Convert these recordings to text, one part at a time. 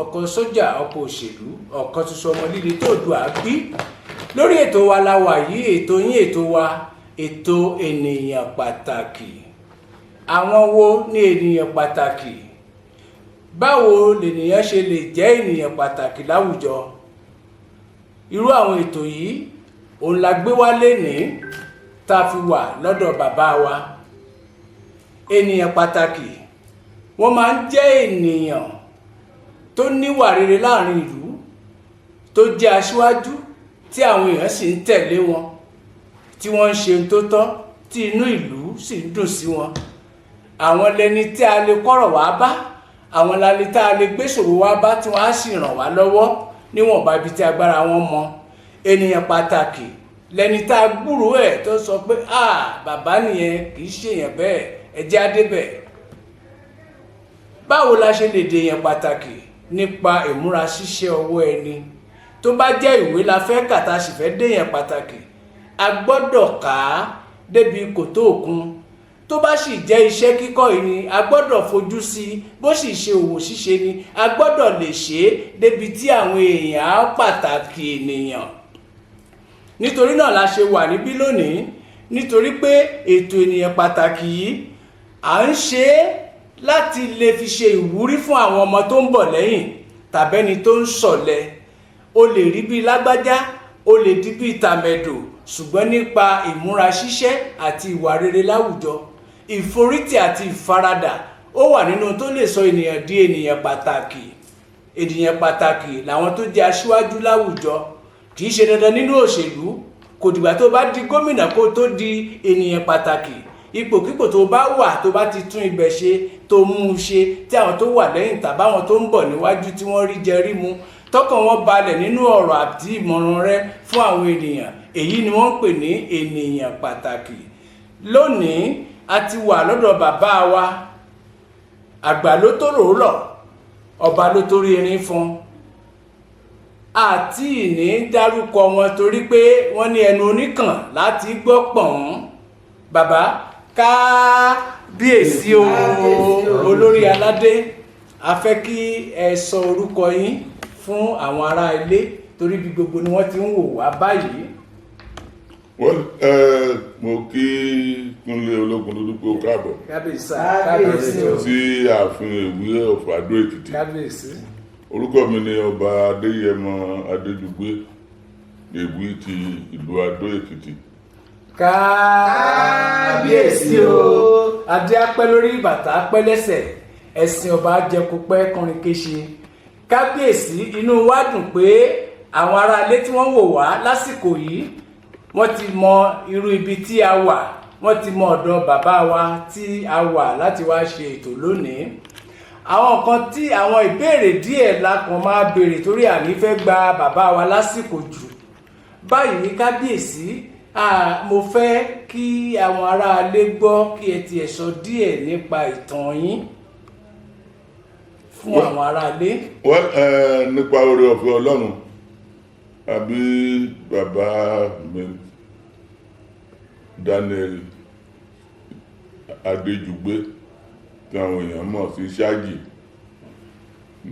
ọkọ̀ sójà, ọkọ̀ òṣèlú, ọ̀kan ṣoṣo ọmọ líle tó dù àgbí. Lórí ètò wa la wà yìí, ètò yín, ètò wa, ètò ènìyàn pàtàkì. Àwọn wo ni ènìyàn pàtàkì? Báwo lènìyàn ṣe lè jẹ́ ènìyàn pàtàkì láwùjọ? Irú àwọn ètò yìí òun la gbé wá lénìí tá a fi wà lọ́dọ̀ bàbá wa. Ènìyàn pàtàkì wọ́n máa ń jẹ́ ènìyàn tó níwà rere láàrin ìlú, tó jẹ́ aṣíwájú tí àwọn èèyàn sì ń tẹ̀lé wọn, tí wọ́n ń ṣe tó tọ́, tí inú ìlú sì ń dùn sí wọn. Àwọn lẹni tí a lè kọ́rọ̀ wá bá, àwọn lẹni tí a lè gbé ṣòro wá bá tí wọ́n á sì ràn wá lọ́wọ́ níwọ̀nba ibi tí agbára wọn mọ. Ènìyàn pàtàkì lẹni tá a gbúròó ẹ̀ tó sọ pé bàbá nìyẹn, kì í ṣèyàn bẹ́ẹ̀, ẹ jẹ́ á débẹ̀. Báwo la ṣe lè dèèyàn pàtàkì? Nípa ìmúra ṣíṣe ọwọ́ ẹni. Tó bá jẹ́ ìwé la fẹ́ kà tá a sì fẹ́ dèèyàn pàtàkì, a gbọ́dọ̀ kà á débi kòtó òkun. Tó bá sì jẹ́ iṣẹ́ kíkọ́ yìí ni, a gbọ́dọ̀ fojú sí i. Bó sì ṣe òwò ṣíṣe ni, a gbọ́dọ̀ lè ṣe é débi tí àwọn èèyàn á pàtàkì ènìyàn. Nítorí náà la ṣe wà níbí lónìí, nítorí pé ètò ènìyàn pàtàkì yìí à ń ṣe é láti lè fi ṣe ìwúrí fún àwọn ọmọ tó ń bọ̀ lẹ́yìn tàbẹ́ni tó ń ṣọ̀lẹ. O lè rí bí lágbájá, o lè di bí tàmẹ̀dò, ṣùgbọ́n nípa ìmúra ṣíṣe àti ìwà rere láwùjọ, ìforítì àti ìfaradà, ó wà nínú tó lè sọ ènìyàn di ènìyàn pàtàkì. Ènìyàn pàtàkì làwọn tó jẹ́ aṣíwájú láwùjọ. Kì í ṣe dandan nínú òṣèlú, kò dìgbà tó bá di gómìnà kó tó di ènìyàn pàtàkì. Ipòkípò tó bá wà, tó bá ti tún ibẹ̀ ṣe, tó mú un ṣe, tí àwọn tó wà lẹ́yìn tàbáwọn tó ń bọ̀ níwájú tí wọ́n rí jẹ rí mu, tọkàn wọn balẹ̀ nínú ọ̀rọ̀ àti ìmọ̀ràn rẹ fún àwọn ènìyàn, èyí ni wọ́n ń pè ní ènìyàn pàtàkì. Lónìí a ti wà lọ́dọ̀ bàbá wa. Àgbà ló tó rò ó lọ, ọba ló torí erin fún. Àti ìní dárúkọ wọn torí pé wọ́n ní ẹnu oníkàn láti gbọ́ pọ̀n. Bàbá kábíyèsí o, olórí aládé, a fẹ́ kí ẹ sọ orúkọ yín fún àwọn ará ilé torí bí gbogbo ni wọ́n ti ń wò wá báyìí. Mo kí Kúnlé Ologundudu kó káàbọ̀. Kábíyèsí o. Sí ààfin Ewi of Ado Ekiti. Kábíyèsí. Orúkọ mi ni ọba Adéyẹmọ Adéjùgbé Ewi ti ìlú Ado Ekiti. Kábíyèsí o. Adé apẹ́ lórí, bàtà apẹ́ lẹ́sẹ̀, ẹ̀sìn ọba jẹku pẹ́ kọrin kéṣe. Kábíyèsí, inú wa dùn pé àwọn ará ilé tí wọ́n wò wá lásìkò yìí, wọ́n ti mọ irú ibi tí a wà, wọ́n ti mọ ọ̀dọ̀ bàbá wa tí a wà láti wá ṣe ètò lónìí. Àwọn kan tí àwọn ìbéèrè díẹ̀ la kàn máa béèrè torí àní fẹ́ gba bàbá wa lásìkò jù. Báyìí kábíyèsí, mo fẹ́ kí àwọn ará ilé gbọ́ kí ẹ tiẹ̀ sọ díẹ̀ nípa ìtàn yín fún àwọn ará ilé. Nípa oore ọ̀fẹ́ Ọlọ́run, àbí bàbá mi Daniel Adéjùgbé tí àwọn èèyàn mọ̀ sí Ṣáàjì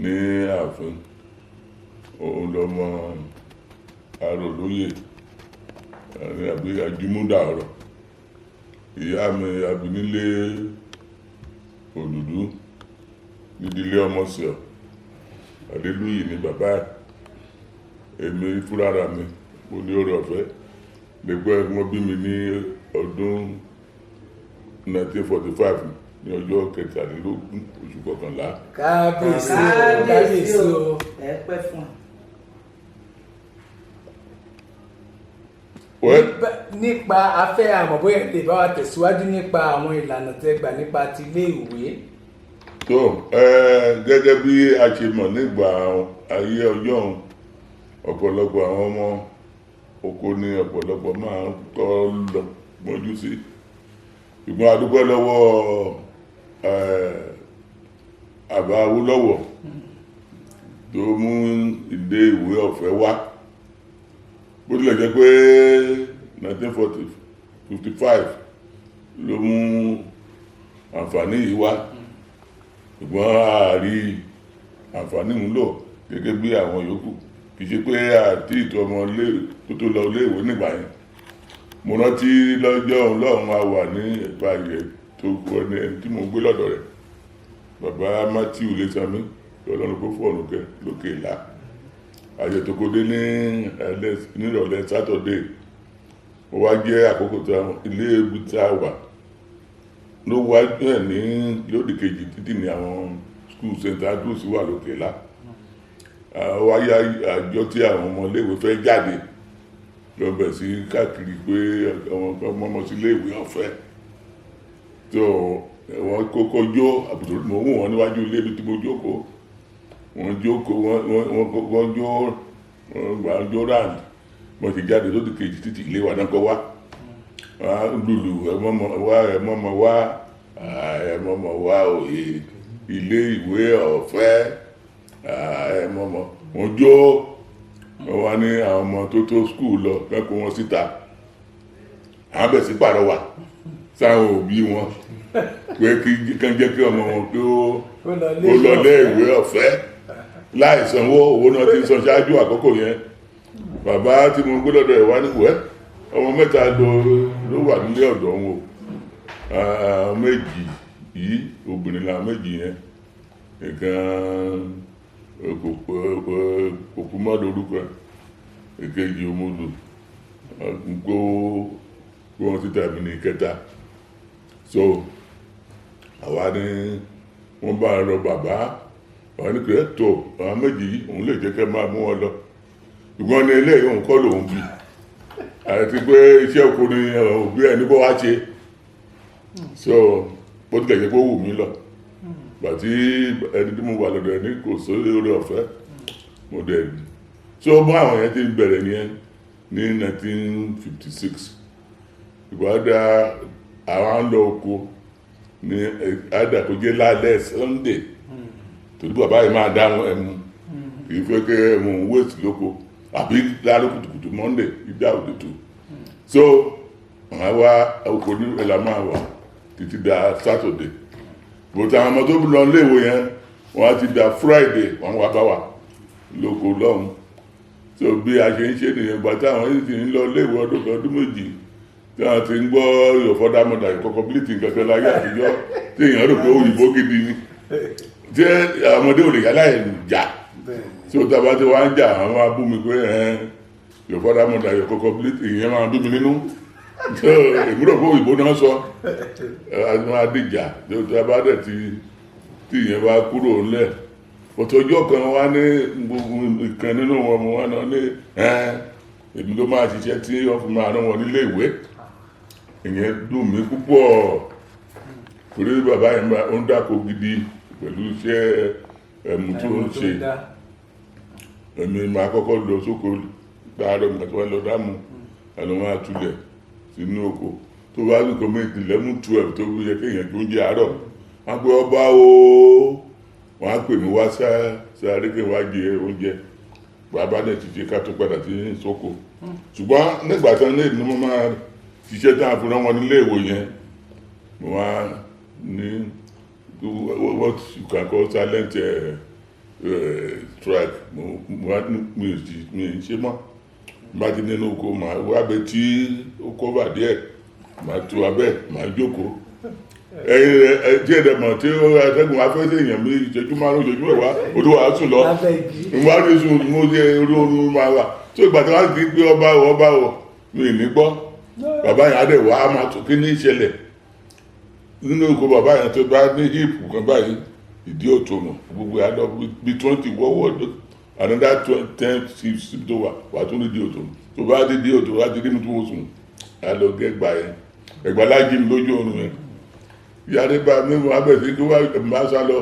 ní ààfin. Òun lọmọ Arólóyè àbí Ajímúdà ọ̀rọ̀. Ìyá mi Abínílé Òdùdú nídìílé Ọmọsíọ̀ Adélúyì ní bàbá ẹ̀. Èmi fúnra mi mo ní oore ọ̀fẹ́ lẹ́gbẹ́ wọ́n bí mi ní ọdún 1945 ní ọjọ́ 13 oṣù kọkànlá. Kábíyèsí o. Ẹ pẹ́ fún nípa afẹ́ àmọ̀ bóyá lè bá wa tẹ̀síwájú nípa àwọn ìlànà tẹ́ gbà nípa ti ilé ìwé. tó gẹ́gẹ́ bí a ṣe mọ̀ nígbà ayé ọjọ́ ọ̀pọ̀lọpọ̀ àwọn ọmọ oko ní ọ̀pọ̀lọpọ̀ máa ń kọ́ lọ gbọ́njú sí. Ṣùgbọ́n a dúpẹ́ lọ́wọ́ àbá Awólọ́wọ̀ tó mú ìdè ìwé ọ̀fẹ́ wá. Bó tilẹ̀ jẹ́ pé 1955 ló mú àǹfààní yìí wá, ṣùgbọ́n àárí àǹfààní ń lò gẹ́gẹ́ bí àwọn yòókù kì í ṣe pé àti ìtọ́ ọmọ tó lọ iléèwé nígbà yẹn. Mo rántí lọ́jọ́ ọlọ́run a wà ní ẹ̀bá yẹn tó kọ́ ní ẹni tí mo gbé lọ́dọ̀ rẹ̀, bàbá Matthew Lẹ́sàmí ọlọ́run kó fọ̀rùn kẹ́ lókè ìlà. Àjẹ̀tòkòdé ní nírọ̀lẹ́ Saturday, ó wá jẹ́ àkókò tó ilé ibi tá a wà ló wá ẹ̀ ní lódì kejì títì ní àwọn school St. Andrews wà lókè ìlà. Wáyé àjọ tí àwọn ọmọléèwé fẹ́ jáde lọ bẹ̀ sí káàkiri pé ọmọ sí iléèwé ọ̀fẹ́ tó wọ́n kókó jó àbùtò mọ̀ wọ́n wọn níwájú ilé ibi tí mo jókòó, wọ́n jókòó wọ́n jó round wọ́n ti jáde lódì kejì títì ilé wa náà kọ́ wá lùlù ẹ̀mọ́mọ́ wá òye ilé ìwé ọ̀fẹ́ ẹ̀mọ́mọ́ wọ́n jó wọ́n wá ní àwọn ọmọ tó skul lọ kẹ́kọ̀ọ́ wọn síta, àwọn bẹ̀ sí pàrọwà sáwọn òbí wọn pé kán jẹ́ kí ọmọ wọn pé ó lọ lé ìwé ọ̀fẹ́ láì sanwó, owó náà ti san ṣáájú àkókò yẹn. Bàbá tí mo gbé lọ́dọ̀ ẹ̀ wá ní wẹ́ ọmọ mẹ́ta ló wà nílé ọ̀dọ̀ wọn, méjì yìí obìnrin làwọn méjì yẹn, nǹkan òkú mọ́dọ̀ orúkọ èkejì omúlù gbó wọn títà mi ní ìkẹta. So àwa ní wọ́n bá rọ bàbá wà ní pé ẹ̀tọ́ àwọn méjì yìí òun lè jẹ́ kẹ́ máa mú wọn lọ, ṣùgbọ́n ní ilé òun kọ́ lòun bí àti pé iṣẹ́ oko ni òbí ẹni bó wá ṣe. So bó tilẹ̀ jẹ́ pé ó wù mí lọ bàtí ẹni tí mo wà lọ́dọ̀ ẹni kò sórí orí ọ̀fẹ́ mo dẹ̀ ní. So bó àwọn yẹn ti bẹ̀rẹ̀ nìyẹn ní 1956 ìgbàdá àwọn lọ oko ní àdà tó jẹ́ lálẹ́ Sunday torí bàbá yìí máa dáhùn ẹmu kì í fẹ́ kẹ́ ẹmu wéètì lóko àbí láàárọ̀ kùtùkùtù Monday ìdá òdòdó. So àwọn wá oko ní ẹ̀là máa wà títí da Saturday, bòtí àwọn ọmọ tó lọ léèwé yẹn wọ́n á ti da Friday wọ́n wá bá wà lóko lọ́hùn. So bí a ṣe ń ṣe nìyẹn gbà táwọn yìí ti ń lọ léèwé ọdún méjì tí wọ́n ti ń gbọ́ ìyọ̀fọ́dámọ́dà ìkọ̀kọ̀bílítì kankan láyé àtijọ́ tí èèyàn rò pé òyìnbó gidi ni tí ọmọdé ò lè yá láì jà. So tàbá tí wọ́n á ń jà àwọn abú mi pé ìyọ̀fọ́dámọ́dà ìkọ̀kọ̀bílítì ìyẹn máa bí mi nínú. So èmi rò pé òyìnbó náà sọ máa dìjà tí a bá dẹ̀ tí ìyẹn bá kúrò ńlẹ̀. Ọjọ́ kan wá ní ìkan nínú wọn mo wá náà ní èmi ló máa ṣiṣẹ́ tí wọ́n fi máa rán wọn nílé ìwé. Ìyẹn dùn mí púpọ̀ torí bàbá yẹn ó ń dáko gidi pẹ̀lú iṣẹ́ ẹ̀mú tó ń ṣe. Èmi máa kọ́kọ́ lọ sóko gbáàrọ̀ mọ̀ tí wọ́n lọ dámú àná wọn àtúlẹ̀ sínú oko tó bá ní kọ́mẹ́tì 11-12 tó yẹ kéèyàn tó ń jẹ àárọ̀ wọ́n pe ọba wọ́n á pè mí wá sáré kí wọ́n á jẹ oúnjẹ bàbá náà ti ṣe ká tó padà sí sóko. Ṣùgbọ́n nígbà tán ní ìdí mo máa ṣiṣẹ́ tán àfihàn wọn nílé ìwò yẹn mo wá ní what you can call silent strike mi ṣe mọ́ bá ti nínú oko màá wá bẹ tí ó kọ́bà díẹ̀ màá tu abẹ́ màá jókòó tí ẹ̀dẹ̀mọ̀ tí ó atẹ́gùn afẹ́sẹ̀ èèyàn mi ìṣẹ́jú márùn-ún ìṣẹ́jú ẹ̀wá olúwa sùn lọ ìwádìí sùn mo jẹ́ orí oorun máa wà tó ìgbà tí wọ́n ti gbé ọba wọ̀ mi ní gbọ́ bàbá yẹn adẹ̀ wá máa tó kí ní ìṣẹ̀lẹ̀ nínú oko bàbá yẹn tó bá ní híìpù kan báyìí ìdí òtò mọ̀ gbogbo àdọ́ bí 20 wọ́wọ́ another 10 tó wà tó ní ìdí òtò tó bá dé ìdí òtò láti rí mi tó wọ́n sùn àlọ́ gẹ́gbà yẹn ẹ̀gbà lájí mi lójú oorun yẹn yàrá bá mímú abẹ́sí kí wọ́n máa sá lọ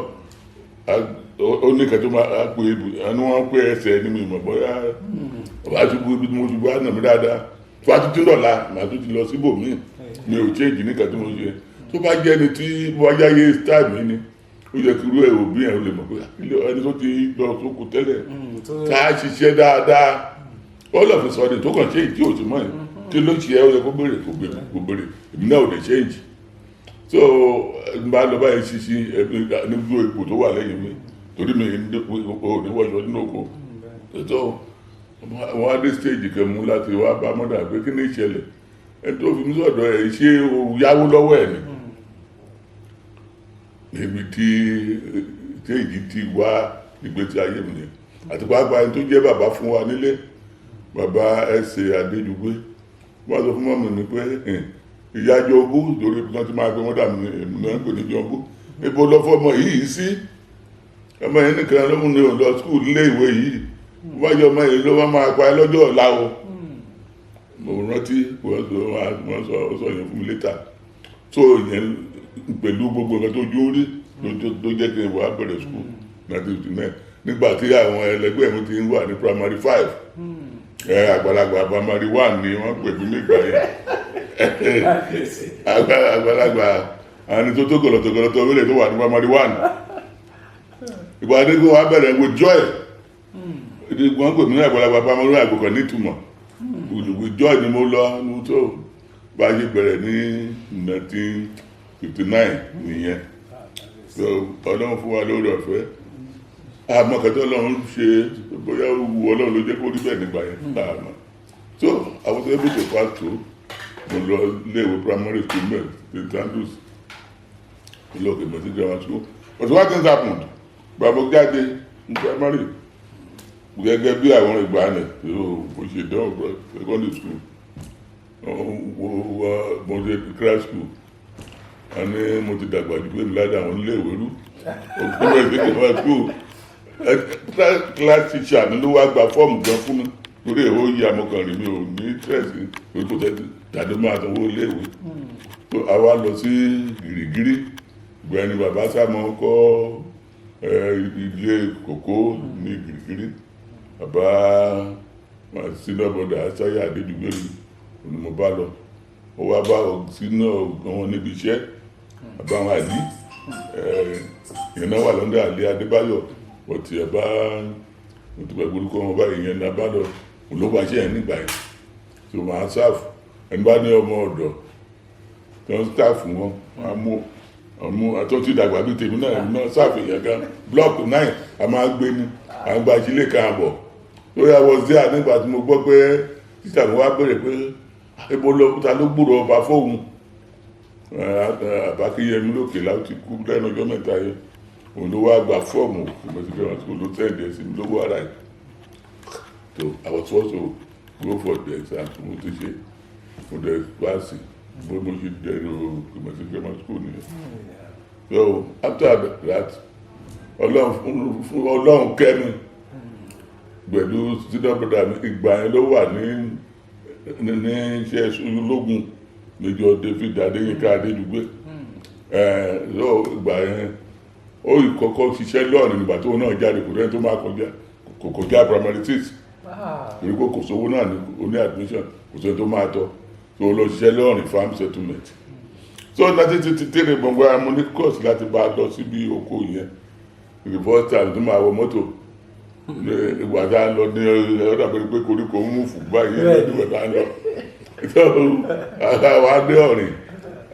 ó ní kẹtọ́ máa pè ẹnu wọn pé ẹsẹ̀ ní mi mọ̀ bóyá ọba ṣubú ibi tí mo ṣubú á nà mí dáadáa tó bá tuntun lọ́la màá tún ti lọ síbò míì mi ò change ní kẹtọ́ mo ṣe tó bá jẹ́ ni tí wáyá yé style mi ni ó yẹ kí irú ẹ̀ òbí ẹ̀ lè mọ̀ pé ẹni tó ti lọ sóko tẹ́lẹ̀ ká ṣiṣẹ́ dáadáa all of a sudden tó kàn ṣe ìdí òtí mọ́ ẹ̀ kí ló ṣe ẹ́ ó yẹ kó béèrè èmi náà ò lè change. So n bá lọ báyìí ṣíṣí nígbó ipò tó wà lẹ́yìn mi torí mi ò ní wọ́ṣọ nínú oko tó wọ́n á dé stage kan mú láti wá bá mọ́dà pé kí ní ìṣẹ̀lẹ̀ ẹni tó fi mí sọ̀dọ̀ ẹ̀ ṣé o yáwó lọ́wọ́ ẹ̀ ni níbi tí èyí ti wá ìgbésí ayé mi yẹn àti pàápàá ẹni tó jẹ́ bàbá fún wa nílé bàbá ẹsẹ̀ Adéjùgbé wọ́n sọ fún mọ́mí mi pé ìyá Jọ̀ǹbú lórí ibi kan tí máa gbé wọ́n dà mí náà ń pè ní Jọ̀ǹbú ibo lọ fọmọ yìí sí ọmọ yẹn nìkan ló mú ní òun lọ skul ilé ìwé yìí wájú ọmọ yìí ló wá máa pa ẹ lọ́jọ́ ọ̀la o mo rántí wọ́n sọ yẹn fún mi létà tó yẹn pẹ̀lú gbogbo nǹkan tó jó rí tó jẹ́ kí n wà bẹ̀rẹ̀ skul 1959 nígbà tí àwọn ẹlẹgbẹ́ mi ti ń wà ní primary 5 àgbàlagbà primary 1 ni wọ́n pè mí nígbà yẹn àgbàlagbà àwọn tó gọ̀lọ̀tọ̀gọ̀lọ̀tọ̀ orílẹ̀ tó wà ní primary 1 ìgbà adégbò wa bẹ̀rẹ̀ with joy wọ́n pè mí ní àgbàlagbà primary 1 àgbòkàn nítumọ̀ with joy ni mo lọ ní tó bá yé bẹ̀rẹ̀ ní 1959 nìyẹn so ọlọ́run fún wa lórí ọ̀fẹ́ àmọ́ kẹtọ́ ọlọ́run ṣe bóyá wu ọlọ́run ló jẹ́ kó rí bẹ́ẹ̀ nígbà yẹn àmọ́ so I was able to pass through mo lọ léèwé primary school mẹ́rin St. Andrews mo lọ kèmọ̀ sí grammar school but what things happened bàbá jáde ní primary gẹ́gẹ́ bí àwọn ìgbà rẹ̀ mo ṣe dánwò secondary school mo ṣe crash school àní mo ti dàgbà jù pé mi ládàá àwọn iléèwé rú òkúrò ìdíkẹ̀wá school class teacher ni ló wá gba fọ́ọ̀mù gan fún mi lórí èwo yìí amọ̀kànrin mi ò ní tẹ̀sí orí kò tẹ́tí tàbí máa sanwó iléèwé tó àwa lọ sí gìrìgìrì ìgbà ni bàbá sáàmọ́ kọ́ ilé kòkó ní gìrìgìrì bàbá sínú bọ́dà Sáyà Adéjùgbé ni mo bá lọ ó wá bá sínú wọn níbi iṣẹ́ bàbá wọn àdí ìyẹn náà wà lọ́ndà àlẹ́ Adébáyọ̀ bọ̀tì ẹ̀ bá mo ti pẹ̀ gbórúkọ wọn báyìí ìyẹn náà bá lọ ló bá ṣe ẹ̀ nígbà yẹn tó máa sáàfù ẹni bá ní ọmọ ọ̀dọ̀ tó ń sáàfù wọn àmú àtọ́tí ìdàgbà bíi tèmi náà sáàfù ìyẹn gan blọọkù 9 a máa gbé ní à ń gba ìṣílẹ̀ kan àbọ̀ lórí àwọn ọ̀sẹ̀ nígbà tí mo gbọ́ pé títà mi wá bẹ̀rẹ̀ pé ebo ta ló gbúrò ọba fóun àbákíyẹmí lókè láti kú lẹ́nu ọjọ́ mẹ́ta yẹn òun ló wá gba fọ́ọ̀mù ìmọ̀síkẹ́wọ̀n tó ló tẹ̀lé ẹ̀sìn lówó ara ẹ̀ so I was supposed to go for the exam mo ti ṣe mo dẹ̀ paasi bó mo ṣe dẹ̀rọ ìmọ̀síkẹ́wọ̀n school nìyẹn so after that ọlọ́run kẹ́mi pẹ̀lú sídọ́bọ̀dà ìgbà yẹn ló wà ní iṣẹ́ ológun Major David Adéyínká Adéjùgbé lọ ìgbà yẹn ó ìkọ́kọ́ ṣiṣẹ́ lọ́ọ̀nì nígbà tó náà jáde kò rẹ́ni tó máa kọjá primary 6 torí kò sówó náà ní oní admission kò sẹ́ni tó máa tọ́ tó lọ ṣiṣẹ́ lọ́ọ̀nì farm settlement so láti ti tẹ́lẹ̀ gbọ̀ngbọ̀n amúní course láti bá a lọ síbi oko yẹn the first time tó máa wọ mọ́tò ìgbà tá a lọ ní ọ̀dà pé koríko ń mú fún báyìí ìgbà tá a lọ so àwọn adé ọ̀rìn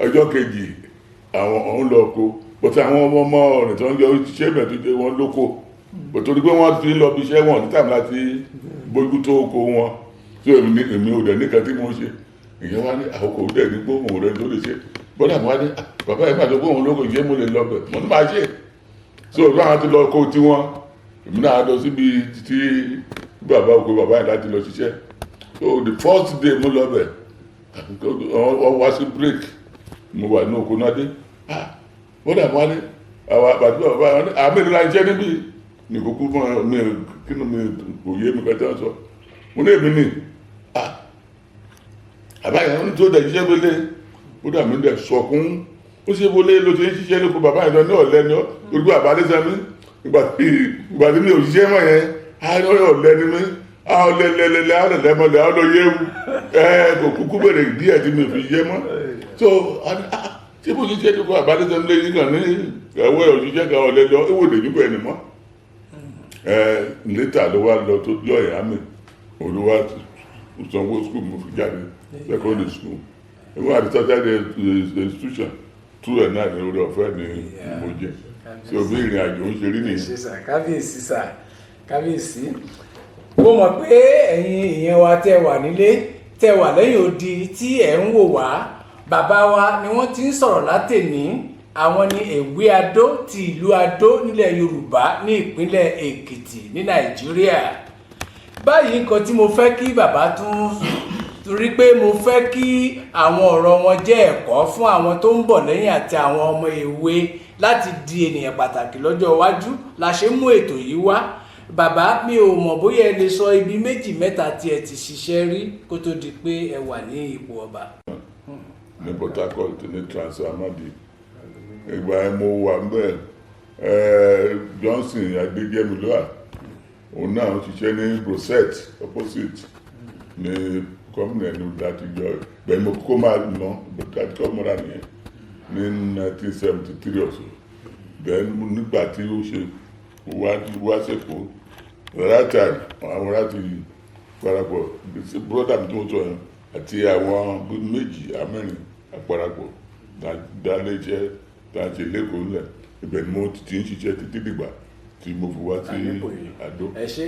ọjọ́ kejì àwọn ọ̀hún lọ ko but àwọn ọmọ ọ̀rìn tó ń jẹ́ òṣìṣẹ́ bẹ̀ tó jẹ́ wọn lóko but torí pé wọ́n ti ń lọ bí iṣẹ́ wọn níta láti bójú tó oko wọn so èmi ò dẹ̀ nìkan tí mo ṣe ìyẹn wá ní àkókò dẹ̀ ní gbóhùn rẹ̀ tó lè ṣe bọ́dà mi wá ní bàbá yẹn pàtó gbóhùn lóko ìyẹn mo lè lọ bẹ̀ mo ní máa ṣe so láwọn ti lọ kó tiwọn èmi náà lọ síbi tí bàbá òkú bàbá yẹn láti lọ ṣiṣẹ́ so the first day mo lọ bẹ̀ wọ́n wá sí break mo wà ní oko náà dé bọ́dà mi wá ní àwọn àbàtí bàbá wọn ní àmì ìlera iṣẹ́ níbí ní kókó fún mi kí ni mi kò yé mi kẹta sọ mo ní èmi ní àbáyé wọn tó dẹ̀ ṣiṣẹ́ wọlé bọ́dà mi dẹ̀ sọkún ó ṣe wọlé ló ṣe ń ṣiṣẹ́ lóko bàbá yẹn ní ọ̀lẹ́ ni ojú àbálẹ́ sẹ́mi ìgbà tí mi ò ṣiṣẹ́ mọ̀ yẹn ọ̀lẹ́ ni mi ọ̀lẹ́lẹ́lẹ́lẹ́ ọ̀lẹ́lẹ́mọ̀lẹ́ ọ̀lọ́yẹ́wu kò kúkú bẹ̀rẹ̀ díẹ̀ tí mi fi ṣiṣẹ́ mọ́ so tí mo ṣiṣẹ́ lóko àbálẹ́ sẹ́mi lẹ́yìn kan ní ẹ̀wọ́ òṣìṣẹ́ kan ọ̀lẹ́ lọ ìwòdè níbẹ̀ ni mọ́ létà ló wá lọ tó lọ́ọ̀yà àmì olúwa sanwó school mo fi jáde secondary school ìwọ́n àti tọ́jáde institution 2 and 9 ní orí ọ̀fẹ́ ni mo jẹ́ tí o bí ìrìn àjò ń ṣe rí nìyẹn. ṣe sà kábíyèsí sà kábíyèsí. mo mọ̀ pé ẹ̀yin ìyẹn wa tẹ́ wà nílé tẹ́ wà lẹ́yìn odi tí ẹ̀ ń wò wá bàbá wa ni wọ́n ti ń sọ̀rọ̀ látẹ̀ní àwọn ni Ewi Ado ti ìlú Ado nílẹ̀ Yorùbá ní ìpínlẹ̀ Èkìtì ní Nàìjíríà. báyìí nǹkan tí mo fẹ́ kí bàbá tún torí pé mo fẹ́ kí àwọn ọ̀rọ̀ wọn jẹ́ ẹ̀kọ́ fún àwọn tó ń bọ̀ lẹ́yìn àti àwọn ọmọ èwe láti di ènìyàn pàtàkì lọ́jọ́ iwájú la ṣe mú ètò yìí wá. bàbá mi ò mọ̀ bóyá ẹ lè sọ ibi méjì mẹ́ta tí ẹ ti ṣiṣẹ́ rí kó tó di pé ẹ wà ní ipò ọba. ní Port Harcourt ní Trans-Amadi ìgbà yẹn mo wà ń bẹ̀ Johnson Adéjẹ́milọ́à òun náà ṣiṣẹ́ ní Brosset opposite ní gómìnà ẹni látijọ́ bẹ́ẹ̀ mo kókó máa ná látijọ́ mọ́ra nìyẹn ní 1973 ọ̀sọ̀ bẹ́ẹ̀ nígbà tí ó ṣe wá sẹ́kọ̀ọ́ ráta àwọn láti parapọ̀ bọ́dà mi tí mo sọ yẹn àti àwọn méjì amẹ́rin àparapọ̀ dáléeṣẹ́ tá a ṣe lẹ́kọ̀ọ́ ńlẹ̀ ibẹ̀ ni mo ti ń ṣiṣẹ́ títí dìgbà tí mo fi wá sí Àdó. ẹ ṣé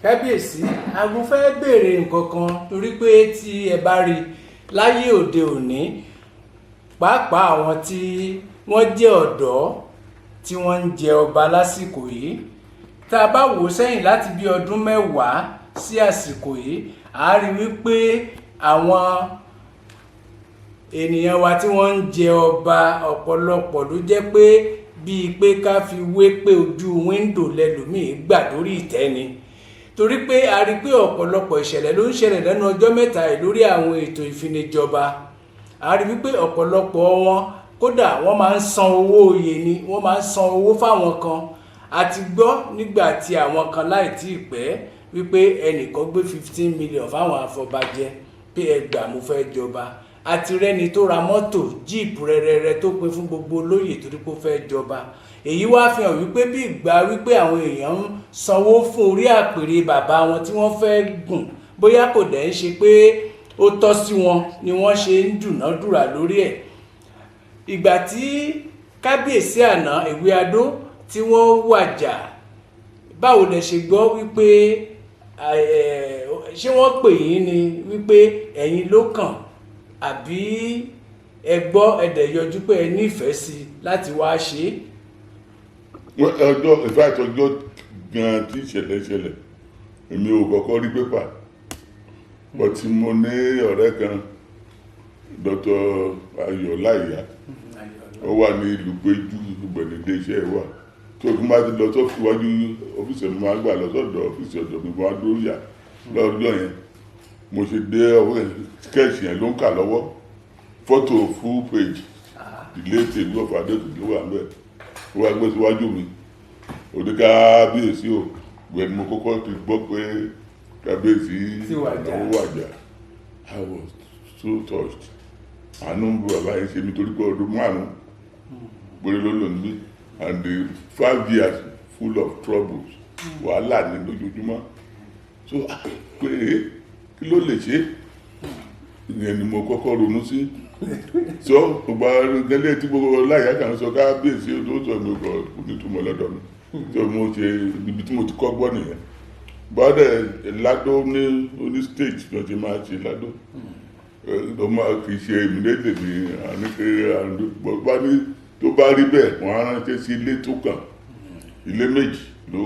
kábíyèsí agun fẹ́ béèrè nǹkan kan torí pé tí ẹ bá rí láyé òde òní pàápàá àwọn tí wọ́n jẹ́ ọ̀dọ́ tí wọ́n ń jẹ ọba lásìkò yìí tá a bá wò sẹ́yìn láti bí ọdún 10 sí àsìkò yìí a rí wípé àwọn ènìyàn wa tí wọ́n ń jẹ ọba ọ̀pọ̀lọpọ̀ ló jẹ́ pé bíi pé ká fi wé pé ojú wíńdò lẹ́lòmíì gbà lórí ìtẹ́ ni torí pé a rí pé ọ̀pọ̀lọpọ̀ ìṣẹ̀lẹ̀ ló ń ṣẹlẹ̀ lẹ́nu ọjọ́ mẹ́ta yìí lórí àwọn ètò ìfinijọba a rí wípé ọ̀pọ̀lọpọ̀ wọn kódà wọ́n máa ń san owó oyè ni wọ́n máa ń san owó fáwọn kan a ti gbọ́ nígbà tí àwọn kan láì tí ì pẹ́ wípé ẹnìkan gbé 15 million fáwọn afọbajẹ pé ẹgbàá mo fẹ́ jọba àti rẹni tó ra mọ́tò jíìpù rẹ̀rẹ̀rẹ̀ tó pin fún gbogbo olóyè torí pé ó fẹ́ jọba èyí wá fi hàn wípé bí ìgbà wípé àwọn èèyàn ń sanwó fún orí àpèrè bàbá wọn tí wọ́n fẹ́ gùn bóyá kò dẹ̀ ń ṣe pé ó tọ́ sí wọn ni wọ́n ṣe ń dùnádùrà lórí ẹ̀. ìgbà tí kábíyèsí àná Ewi Ado tí wọ́n wàjà báwo lẹ ṣe gbọ́ wípé ṣé wọ́n pè yín ni wípé ẹ̀yin ló kàn àbí ẹ gbọ́ ẹ̀dẹ̀ yọjú pé ẹ nífẹ̀ẹ́ sí láti wá ṣe é. ọjọ́ ìfàtọ́jọ́ gan-an tí ìṣẹ̀lẹ̀ èmi ò kọ́kọ́ rí pépà but mo ní ọ̀rẹ́ kan Dr. Ayọ̀láyà ó wà ní ìlú péjú ìgbẹ̀nìdé iṣẹ́ wà tó kí n bá ti lọ sọ́fì wájú ọ́fíìsì mi máa gbà lọ sọ́dọ̀ ọ́fíìsì ọ̀dọ̀ mi máa dúró yà lọ́jọ́ yẹn mo ṣe dé ọwọ́ sketch yẹn ló ń kà lọ́wọ́ fọ́tò full page ilé Ewi of Ado Ekiti ló wà ńbẹ̀ ó wá gbé síwájú mi òde kábíyèsí o gbẹ̀ni mo kọ́kọ́ ti gbọ́ pé kábíyèsí ìnáwó wàjà I was so touched àánú ń bu bàbá yẹn ṣe mi torí pé ọdún 5 péré ló lò níbí and the 5 years full of troubles wàhálà ní lójoojúmọ́ so pé kí ló lè ṣe ìyẹn ni mo kọ́kọ́ ronú sí so gbogbo gẹ́lẹ́ tí gbogbo láyà kan sọ kábíyèsí tó sọ mi kò nítumọ̀ lọ́dọ̀ mi so mo ṣe ibi tí mo ti kọ́ gbọ́ nìyẹn bọ́dẹ̀ Ládó ní oní stage ló ti máa ṣe Ládó ló máa kì í ṣe ìmúlẹ̀dẹ̀ ní àníkéré àdúgbò ní tó bá rí bẹ́ẹ̀ wọ́n á ránṣẹ́ sí ilé tó kàn ilé méjì ló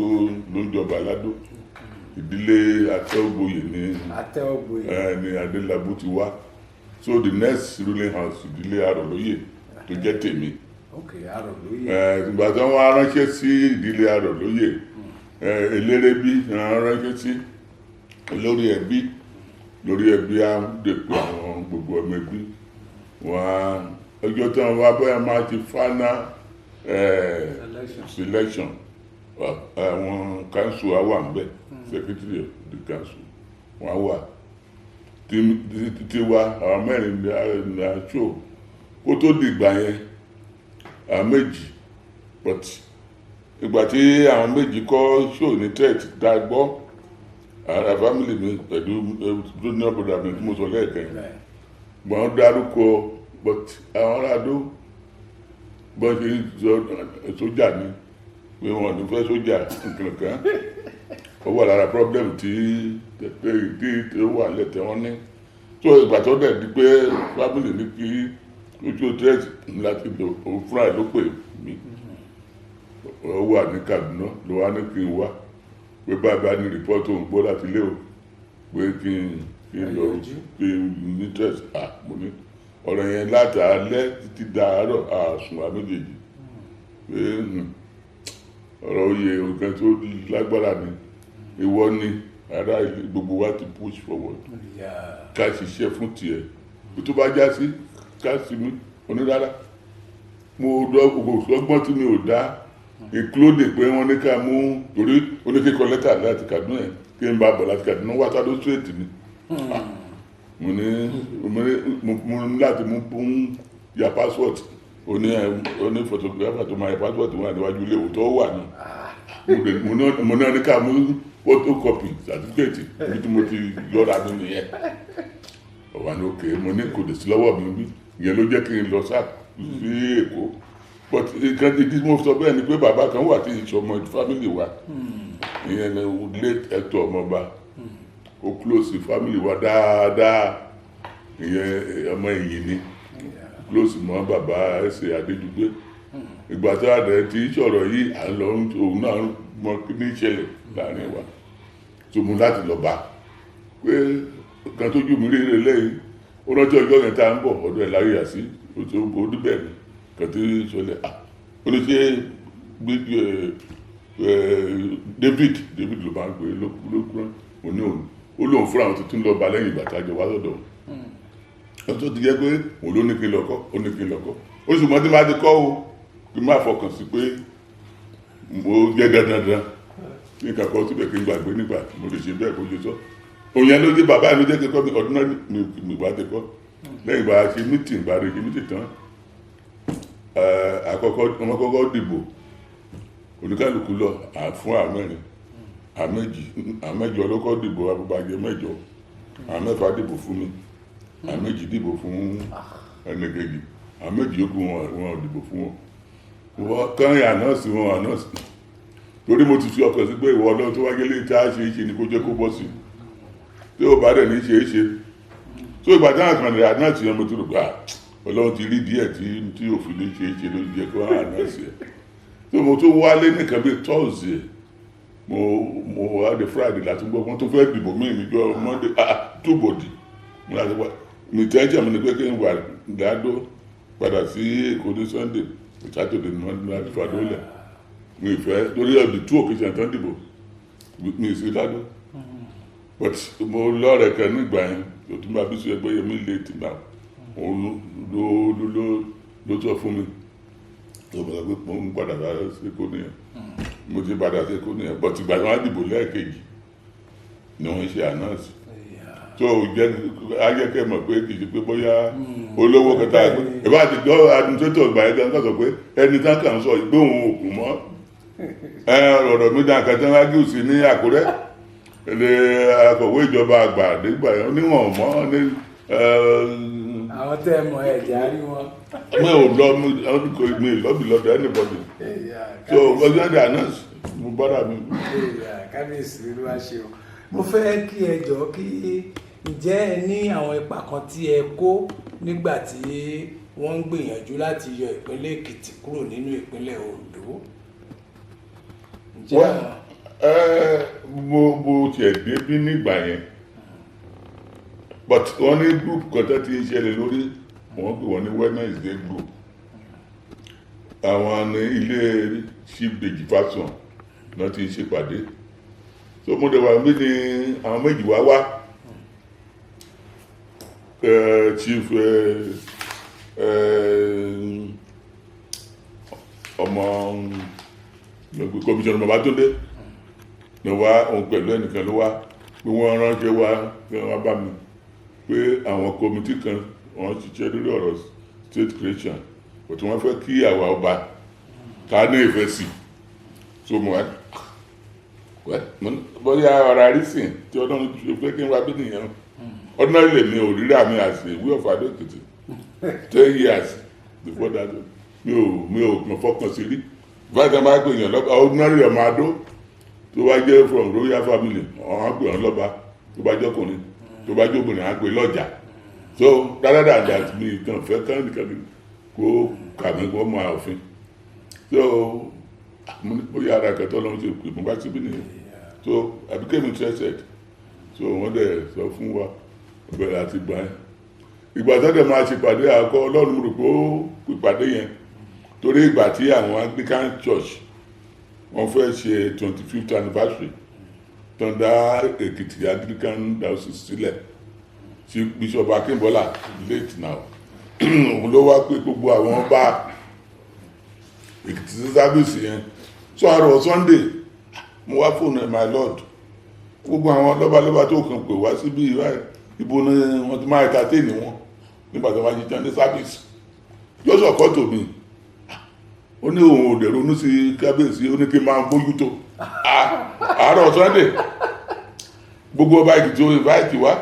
ń jọba Ládó ìdílé Àtẹ́ọ̀gboyè ní Adélabú ti wá so the next ruling house ìdílé Arọ̀lóyè tó jẹ́ tèmi ìgbà tí wọ́n á ránṣẹ́ sí ìdílé Arọ̀lóyè Elérébí ránṣẹ́ sí lórí ẹbí á dèpò àwọn gbogbo ọmọ ẹbí wọn ọjọ́ tí wọ́n wá bóyá máa ti final selection àwọn council á wà ńbẹ̀ secretary of the council wọn wà títí wa àwọn mẹ́rin ní aṣọ kó tó dìgbà yẹn àwọn méjì but ìgbà tí àwọn méjì kọ́ show ní tet dá gbọ́ ara family mi pẹ̀lú junior brother mi tí mo sọ lẹ́ẹ̀kan wọ́n dárúkọ but àwọn ará Adó bọ́n ṣe sọ sójà ni pé wọn ò ní fẹ́ sójà nǹkan ó wà lára problem tí ó wà lẹ́tẹ̀ wọn ní. So ìgbà tó dẹ̀ di pé family ní kí ojú tẹ́ẹ̀tì láti lò ó fúnra ẹ̀ ló pè mí ó wà ní Kaduna ló wá ní kí n wá pé báyìí ní rìpọ́tù òun gbọ́ láti lé o pé kí n lọ kí n ní tẹ́ẹ̀tì mo ní ọ̀rọ̀ yẹn láti alẹ́ títí dàárọ̀ àsùn wa méjèèjì pé ọ̀rọ̀ oyè nǹkan tó lágbára ni ìwọ ni ará gbogbo wa ti push forward ká ṣiṣẹ́ fún tiẹ̀ bí tó bá já sí ká sí mi onírárá mo ọgbọ́n tí mi ò dá including pé wọ́n ní ká mú torí oníkẹ́kọ̀ọ́ lẹ́tà láti Kaduna yẹn kí n bá bọ̀ láti Kaduna wá sádó straight ni mo ní láti mú ya passport oní photographer tó máa ya passport wà níwájú ilé òótọ́ wà ní mo ní ká mú photocopy certificate ibi tí mo ti yọra nínú yẹn ọ̀wà ní òkè mo ní kò dé sí lọ́wọ́ mi bí ìyẹn ló jẹ́ kí n lọ sáà sí Èkó but nǹkan tí mo sọ bẹ́ẹ̀ ni pé bàbá kan wà tí ìṣọmọ family wa ìyẹn ni late Hector ọmọọba ó close family wa dáadáa ìyẹn ọmọ ẹ̀yìn ni close mọ́ bàbá ẹsẹ̀ Adédùgbé ìgbà tí a dẹ̀ ti sọ̀rọ̀ yìí à ń lọ òun náà mọ kí ní ìṣẹ̀lẹ̀ láàrin wa tó mú láti lọ bá pé kan tó jù mí rere lẹ́yìn ó rántí ọjọ́ yẹn tá à ń bọ̀ ọdún ẹ̀ láyé yà sí ó dúbẹ̀ ni kan tó ṣẹlẹ̀ ó ní ṣe David ló máa ń pè é lókùnrin òní òun ó lóun fúnra àwọn tuntun lọ bá lẹ́yìn ìgbà tá a jọ wá lọ́dọ̀ ó tó ti jẹ́ pé òun ló ní kí n lọ́kọ́ ó ní kí n lọ́kọ́ ó sì mọ́ tí máa ti kọ́ o kí n máa fọkàn sí pé mo jẹ́ dandan kí n kàkọ́ síbẹ̀ kí n gbàgbé nígbà mo lè ṣe bẹ́ẹ̀ kó lè sọ òun yẹn ló jẹ́ bàbá mi jẹ́ kíkọ́ mi ọdún náà mi bá ti kọ́ lẹ́yìn bá a ṣe mítìn bá a ṣe mítìn tán ọmọ kọ́kọ́ dìbò oníkálukú lọ fún àmẹ́rin àmẹ́jọ ọlọ́kọ́ dìbò abúbájẹ mẹ́jọ àmẹ́fà dìbò fún mi àmẹ́jì dìbò fún ẹnìkejì àmẹ́jì yòókù wọn dìbò fún wọn kọrin ànọ́ọ̀sì wọn ànọ́ọ̀sì torí mo ti fi ọkọ̀ sí pé ìwọ ọlọ́run tó wáyé lè tá a ṣe é ṣe ni kó jẹ́ kó bọ́ sí tí ó bá dẹ̀ ní ṣe é ṣe tó ìgbà táwọn kan rẹ̀ ànọ́ọ̀sì yẹn mo ti rò pé ọlọ́run ti rí díẹ̀ tí òfin lè ṣe é ṣe ló jẹ́ kó ànọ́ọ̀sì ẹ̀ tó mo tó wálé nìkan bíi Thursday mo wá di Friday láti gbọ́ wọn tó fẹ́ dìbò mí níjọ́ Monday túbòdì mo láti wá mi tẹ́jọ́ mi ni pé kí n wà dádó padà sí Èkó ní Sunday Saturday ní wọ́n láti fàdó lẹ̀ mi ìfẹ́ torí ọ̀dì tú òkè tán dìbò mi sí dádó but mo lọ́ọ̀rẹ̀ kan nígbà yẹn tó tún bá bí sọ ẹgbẹ́ yẹn mi late now òun ló sọ fún mi tó bá gbé mo ń padà sí Èkó nìyẹn mo ti padà sí Èkó nìyẹn but ìgbà tí wọ́n dìbò lẹ́ẹ̀kejì ni wọ́n ṣe ànáàsì tó jẹ́ ajẹ́kẹ́ mọ̀ pé kì í ṣe pé bóyá olówó kẹta ìbá àti gbọ́ administrator ìgbà yẹn gan sọ pé ẹni tán kàn sọ ìgbé òun òkú mọ́ ọ̀rọ̀ mi dàn kẹta wájú sí ní Àkúrẹ́ ilé akọ̀wé ìjọba àgbà nígbà yẹn oníwọ̀n mọ́ ní. àwọn tẹ́ ẹ mọ ẹ̀jẹ̀ á rí wọn. mi ò lọ mi lọ́bì lọ́dọ̀ anybody so ọjọ́ ìdí ànáàsì mo bára mi. kábíyèsí ló wá ṣe o mo fẹ́ kí ẹ jọ kí ǹjẹ́ ẹ ní àwọn ipa kan tí ẹ kó nígbà tí wọ́n ń gbìyànjú láti yọ ìpínlẹ̀ Èkìtì kúrò nínú ìpínlẹ̀ Oǹdó. mo tiẹ̀ dé bí nígbà yẹn but wọ́n ní group kan tó ti ń ṣẹlẹ̀ lórí wọ́n pè wọ́n ní Wednesday group àwọn ní ilé Chief Deji Fason náà ti ń ṣèpàdé so mo dẹ̀ wà mí ní àwọn méjì wá Chief ọmọ komisanna Babátúndé ní wá òun pẹ̀lú ẹnìkan ló wá pé wọ́n ránṣẹ́ wá pé wọ́n bá mi pé àwọn kọmitì kan wọ́n ṣiṣẹ́ lórí ọ̀rọ̀ state creation but wọ́n fẹ́ kí àwa ọba ká ní ìfẹ́ sí so mo wá bóyá ọ̀rọ̀ àrísìn tí ọdún ṣe pé kí n wá bí nìyẹn ọdún náà lè ní òrìrì àmì àti Ewi of Ado Ekiti 10 years before that mi ò kàn fọkàn sí rí báyìí máa pè yàn lọ́ba ordinary ọmọ Adó tó bá jẹ́ from royal family wọ́n á pè yàn lọ́ba tó bá jọ́kùnrin tó bá jóbìnrin á pè lọ́jà so rather than that mi kàn fẹ́ kán nìkan kó kàmí kó mọ òfin so mo ní bóyá ara kẹtọ́ lọ́wọ́ ṣe pè mo bá síbí nìyẹn so I became interested so wọ́n dẹ̀ sọ fún wa bẹ̀rẹ̀ àti gbà yẹn ìgbà tó dẹ̀ máa ṣèpàdé àkọ́ Ọlọ́run rò pé ó ìpàdé yẹn torí ìgbà tí àwọn Anglican Church wọ́n fẹ́ ṣe 25th anniversary tó ń dá Èkìtì Anglican Diocese sílẹ̀ sí Bishop Akínbọ́lá late now òun ló wá pé gbogbo àwọn ọba Èkìtì sí sábìsì yẹn so àrò Sunday mo wá fóònù ẹ̀ my lord gbogbo àwọn lọ́balọ́ba tó kàn pè wá síbí ibo ni wọ́n ti máa entertain wọn nígbà tó máa jíjẹ ní sábìsì just occur to me ó ní òun ò dẹ̀ ronú sí kábíyèsí ó ní kí n máa bójú tó àárọ̀ Sunday gbogbo ọba Èkìtì ó invite wá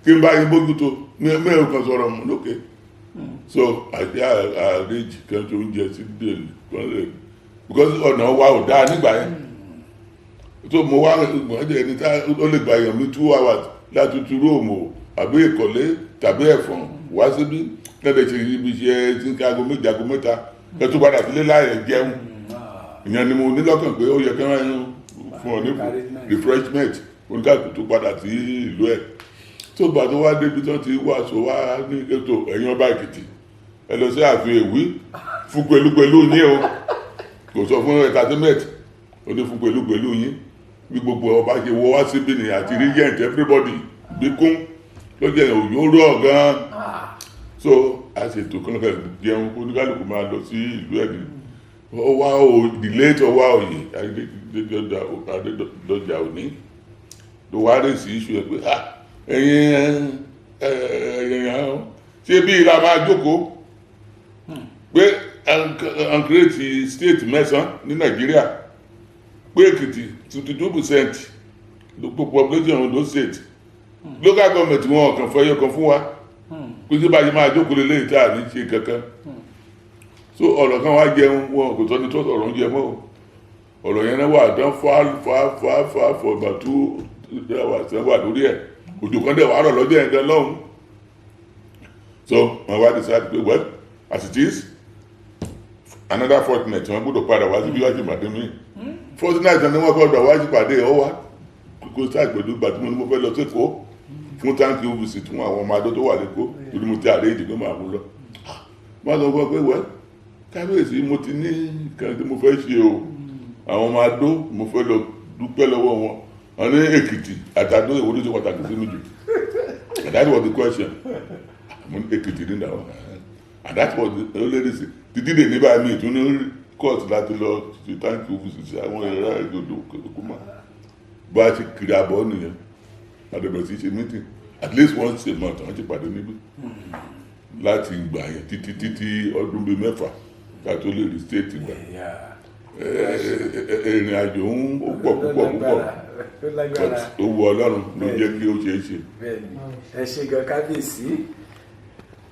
kí n bá yín bójú tó mẹ́rin kan sọ̀rọ̀ mú lókè so àti àrèjì kan tó ń jẹ sí dèlè kọ́lẹ̀ because ọ̀nà wa ò dáa nígbà yẹn so mo wá ìgbọ̀njẹ ẹni tá ó lè gba èèyàn mi 2 hours láti tu róòmù àbí Ìkọ̀lé tàbí Ẹ̀fọ̀n wá síbí lẹ́dẹ̀ ṣe ibi iṣẹ́ tí ń ká aago méje aago mẹ́ta ẹ tó padà sílé láàyè jẹun ìyẹn ni mo ní lọ́kàn pé ó yẹ kí wọ́n fún ọ ní refreshment oníkàkùn tó padà sí ìlú ẹ̀ tó gbà tó wá débi tó ti wàásù wá ní ètò ẹ̀yìn ọba Èkìtì ẹ lọ sí ààfin Èwí fún pẹ̀lú yín o kò sọ fún entertainment ó ní fún pẹ̀lú yín bí gbogbo ọba ṣe wọ́ wá síbí ni àti regent everybody bí kún ló jẹ́ òyò rọ̀ gan-an so a ṣètò kan fẹ́ jẹun oníkálùkù máa lọ sí ìlú ẹ̀ ní ọwá ìdílé tó wá òye Adédọjà òní ló wá rè sí iṣu ẹ pé ẹ̀yin ṣé bí ìlà máa jókòó pé and create state mẹ́sàn-án ní Nàìjíríà pé Èkìtì 22% population Ondo state local government wọn kàn fẹ́ yọkan fún wa pé tí báyìí máa jókòó lé léyìí tá à ní ṣe kankan so ọ̀rọ̀ kan wá jẹun wọn kò tọ́ni tó ọ̀rọ̀ ń jẹ mọ́ ọ̀rọ̀ yẹn náà wà dán fà for about 2 hours wà lórí ẹ̀ òjò kan dẹ̀ wà rọ̀ lọ́jọ́ yẹn gan lọ́hùn so wọn wá decide pé well as it is another fortnight wọn gbọ́dọ̀ padà wá sí bí wọ́n ti pàdé mi fortnight ni wọ́n gbọ́dọ̀ wá sí pàdé ọ̀ wá kó sáà pẹ̀lú ìgbà tí mo ní mo fẹ́ lọ sí Èkó fún thank you visit fún àwọn ọmọ Adó tó wà lẹ́kọ̀ọ́ torí mo ti àrẹ ìdìgbò máa mú lọ wọ́n sọ fún ọ pé well kábíyèsí mo ti ní nǹkan tí mo fẹ́ ṣe o àwọn ọmọ Adó mo fẹ́ lọ dúpẹ́ lọ́wọ́ wọn wọn ní Èkìtì àtàdó ìwòlú tó pàtàkì sí mi jù and that was the question mo ní Èkìtì ní ìdáwọ́ and that was the only reason títí dè ní báyìí mi ìtún ní court láti lọ sí thank you visit àwọn ẹ̀rọ ìgbòdo òkúmọ̀ bá a ti kiri àbọ̀ nìyẹn àdàbẹ̀ sí ṣe meeting at least once a month wọ́n ti pàdé níbí láti gbà yẹn títí ọdún bíi 6 ká tó lè rí state gbà ìrìn àjò ń pọ̀ púpọ̀ ó wọ Ọlọ́run ló jẹ́ kí ó ṣeé ṣe. ẹ ṣé gan kábíyèsí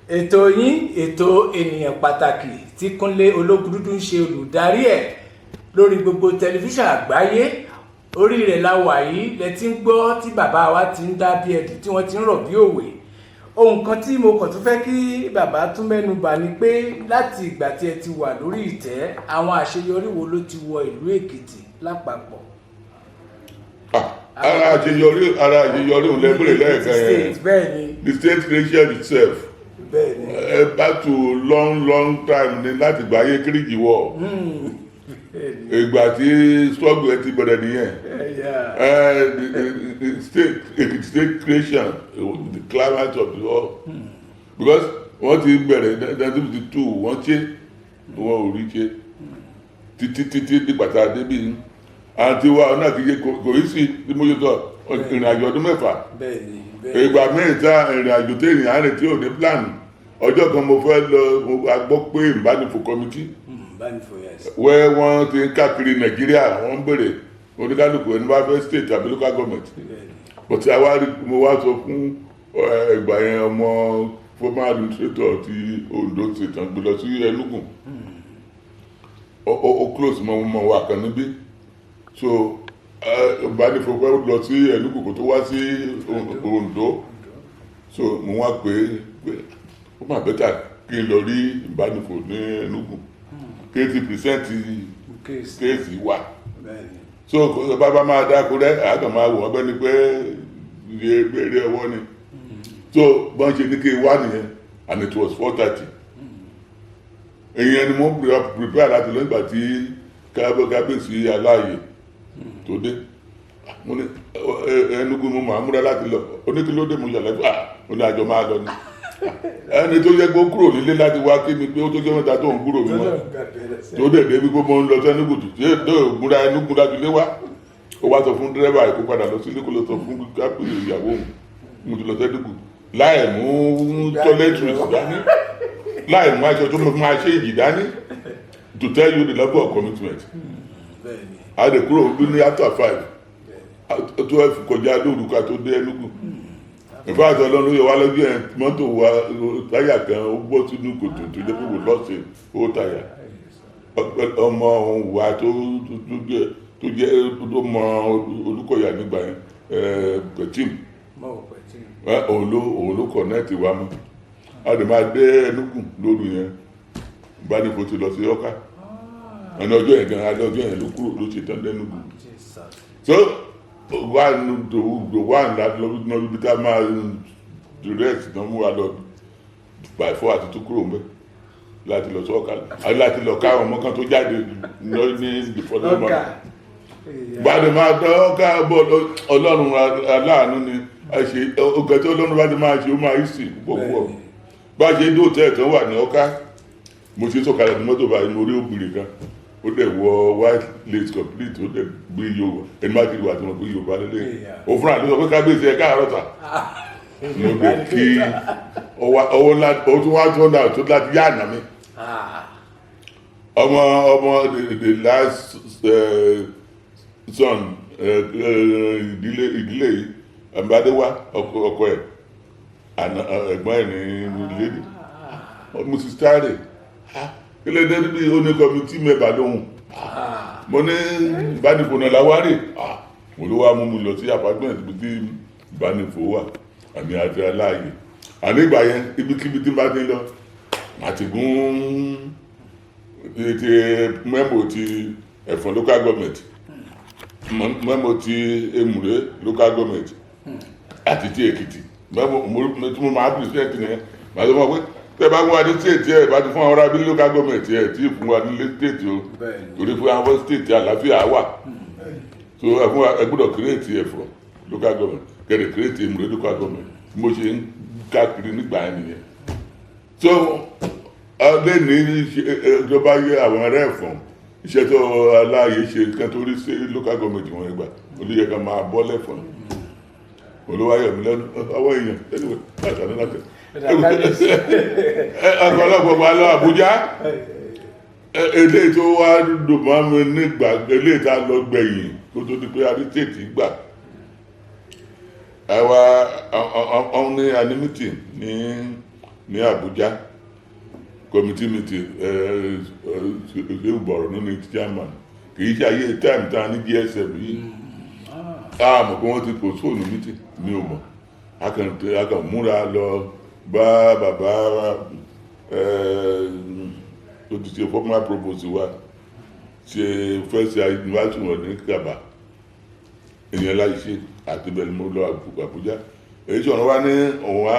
ètò yín ètò ènìyàn pàtàkì tí Kúnlé Ológundúdú ń ṣe olùdarí ẹ̀ lórí gbogbo tẹlifíṣàn àgbáyé orí rẹ̀ la wà yìí lẹ ti ń gbọ́ tí bàbá wa ti ń dá bí ẹdùn tí wọ́n ti ń rọ̀ bí òwe ohun kan tí mo kàn tún fẹ́ kí bàbá tún mẹ́nu bà ni pé láti ìgbà tí ẹ ti wà lórí ìtẹ́ àwọn àṣeyọrí wo ló ti wọ ìlú Èkìtì lápapọ̀. ara àṣeyọrí òun lẹ́gbẹ̀rẹ̀ lẹ́ẹ̀kan yẹn the state creation itself back to long time ni láti gbà ayé Kíríjì wọ̀ ìgbà tí struggle ẹ ti bẹ̀rẹ̀ nìyẹn the state creation the climate of the world because wọ́n ti bẹ̀rẹ̀ 1952 wọ́n ṣe wọ́n ò rí ṣe títí ní pàtàkì débi àti wa náà kì í ṣe kò í sí tí mo yẹ sọ ìrìn àjò ọdún 6 ìgbà mẹ́ta ìrìn àjò tí ènìyàn rẹ̀ tí ò ní plan ọjọ́ kan mo fẹ́ lọ mo gbọ́ pé ìbánifò committee wẹ́ wọ́n ti ń káàkiri Nàìjíríà wọ́n ń bèrè oníkálùkù ẹni bá fẹ́ state tàbí local government but mo wá sọ fún ìgbà yẹn ọmọ former administrator ti Ondo State tán gbé lọ sí Enugu ó close mọ́ wa kan níbí so ìbánifọ̀ pé ó lọ sí Enugu kó tó wá sí Ondo so mo wá pé ó mà bẹ́tà kí n lọ rí ìbánifọ̀ ní Enugu 80% kéèsì wà so bàbá máa dáko rẹ àgbà máa wọ̀ ọ́bẹ́ ni pé eré ọwọ́ ni so bọ́n ṣe ní kí n wá nìyẹn and it was 4:30 èyàn ni mo prepare láti lọ nígbà tí kábíyèsí aláàyè tó dé mo ní Enugu mo máa múra láti lọ oníkìlódé mo yàrá ó ní àjọ máa lọ ni ẹni tó yẹ kó kúrò nílé láti wá kí mi pé ó tó jẹ́ mẹ́ta tó ń kúrò mi mọ́ tó dẹ̀ débi pé mo ń lọ sí Enugu tó múra Enugu láti lé wá ó wá sọ fún dírẹ́bà ìkó padà lọ sí ilé kó lọ sọ fún kápẹ́ ìyàwó òun mo ti lọ sí Enugu láì mú toiletries dání láì mú aṣọ tó máa ṣe ìjì dání to tell you the level of commitment a lè kúrò bí ní after 5 12 kọjá lórúkọ tó dé Enugu ìfáàtọ̀ ọlọ́run yẹ wá lọ́jọ́ ẹ̀ mọ́tò wa táyà kan ó bọ́ sínú kòtò tó jẹ́ pé kò lọ́sẹ̀ ó táyà ọmọ òun wà tó jẹ́ tó mọ Olúkọ̀yà nígbà yẹn Pẹ̀tìm òun ló kọ̀nẹ́ẹ̀tì wa mọ́ a lè máa dé Enugu lóru yẹn ìbánifò ti lọ sí Ọ̀ká ẹni ọjọ́ yẹn gan alẹ́ ọjọ́ yẹn ló kúrò ló ṣe tán lẹ́nugu so one láti lọ bí ká máa direct náà mú wa lọ by 4 àti tó kúrò mẹ́ láti lọ sí Ọ̀ká láti lọ káwọn ọmọ kan tó jáde ní the following morning gbàdé máa dán Ọ̀ká bọ́ Ọlọ́run aláàánú ni àṣe ọgá tí Ọlọ́run bá ti máa ṣe ó máa yí sí púpọ̀ bá ṣe dé òtẹ́ tó wà ní Ọ̀ká mo ṣe sọ̀kalẹ̀ ní mọ́tò báyìí mo rí obìnrin kan ó dẹ̀ wọ white lace complete ó dẹ̀ gbé Yorùbá ẹni má kiri wà tó mọ̀ pé Yorùbá lélẹ̀ ó fúnra ló sọ pé kábíyèsí ẹ káàárọ̀ tà mo dẹ̀ kí ọwọ́ ńlá ó tún wá tó náà tó láti yá àná mi ọmọ the last son ìdílé yìí àbádéwá ọkọ ẹ̀ ẹ̀gbọ́n ẹ̀ ní lady Mrs. Tare ilé dé níbi oní kọmitì mẹ́bà lóhun mo ní ìbánifò náà láwárí mo ló wá mú mi lọ sí apartment ibi tí ìbánifò wà àmì àti aláàyè ànígbà yẹn ibikíbi tí bá dé lọ àti gún ti mẹ́mò ti Ẹ̀fọ̀n local government mẹ́mò ti Èmùrè local government àti ti Èkìtì mẹ́mò tí mo máa present nìyẹn màá sọ fún ọ pé tẹ́ bá wá ní state ẹ̀ bá ti fún àwọn arábí local government ẹ̀ tí fún wa ní state o torí fún àwọn state àlàáfíà wà so ẹ gbọ́dọ̀ create Ẹ̀fọ̀n local government kẹ́rẹ̀ create Èmùrè local government mo ṣe ń káàkiri nígbà yẹn nìyẹn so ọdẹ ní ìjọba yẹ àwọn ará Ẹ̀fọ̀n iṣẹ́ tó aláàyè ṣe kan tó rí sí local government wọn gbà olóyè kan máa bọ́ lẹ́fọ̀n olówó ayọ̀mí lẹ́nu ọwọ́ èèyàn anyway láti àná láti ọ̀pọ̀lọpọ̀ máa lọ Àbújá eléyìí tó wá dùn máa mi nígbà eléyìí tá lọ gbẹ̀yìn tó tó di pé adítètì gbà àwa ọ̀hún ní animity ní Àbújá committee meeting ìbọ̀rọ̀ nínú chairman kìí ṣe ayé time tá ní GSM yìí àmọ́ pé wọ́n ti postpone meeting mi ò mọ̀ akàn múra lọ bá bàbá tó ti ṣe formal proposal wa ṣe first university wọn ní Kaba èèyàn láì ṣe àti bẹ̀rẹ̀ mo lọ Àbújá èyí tí ọ̀nà wa ní òun wa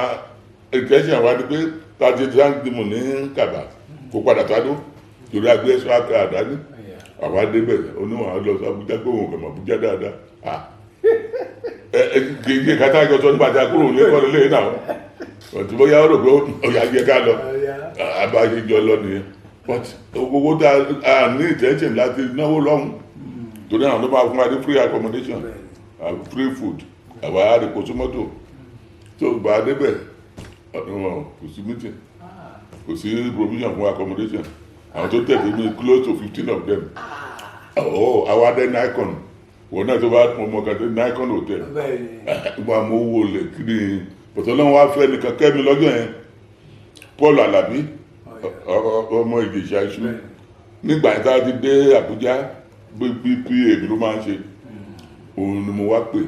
ìtẹ́sìn wa ni pé tàbí ìdíjáǹdìmù ní Kaba kó padà tádó torí agbésọ aka àdání àwọn adébẹ̀ oníwọ̀n lọ sí Àbújá pé òun kàmọ̀ Àbújá dáadáa gègé kátà ìjọsọ nígbà tí a kúrò ní kọ́ni lẹ́yìn náà ọ̀tí bóyá ó rò pé ọ̀yà jẹ́ ká lọ àbájẹjọ lọ nìyẹn but owó tá a ní intention láti náwó lọ́hùn torí àwọn tó máa fún wa ní free accommodation free food àwọn àríkò súnmọ́tò tó gbà débẹ̀ kò sí meeting kò sí provision fún accommodation àwọn tó tẹ̀lé mi close to 15 of them àwọn adé Nikon wọn náà tó bá mọ̀ kàtẹ́ Nikon hotel ìgbà mo wò lè kiri pọ̀tọ́ náà wá fẹ́ nìkan kẹ́mi lọ́jọ́ yẹn Paul Alabi ọmọ Ìjẹ̀ṣà iṣu nígbà tá a ti dé Àbújá ppa ló máa ń ṣe òun ni mo wá pè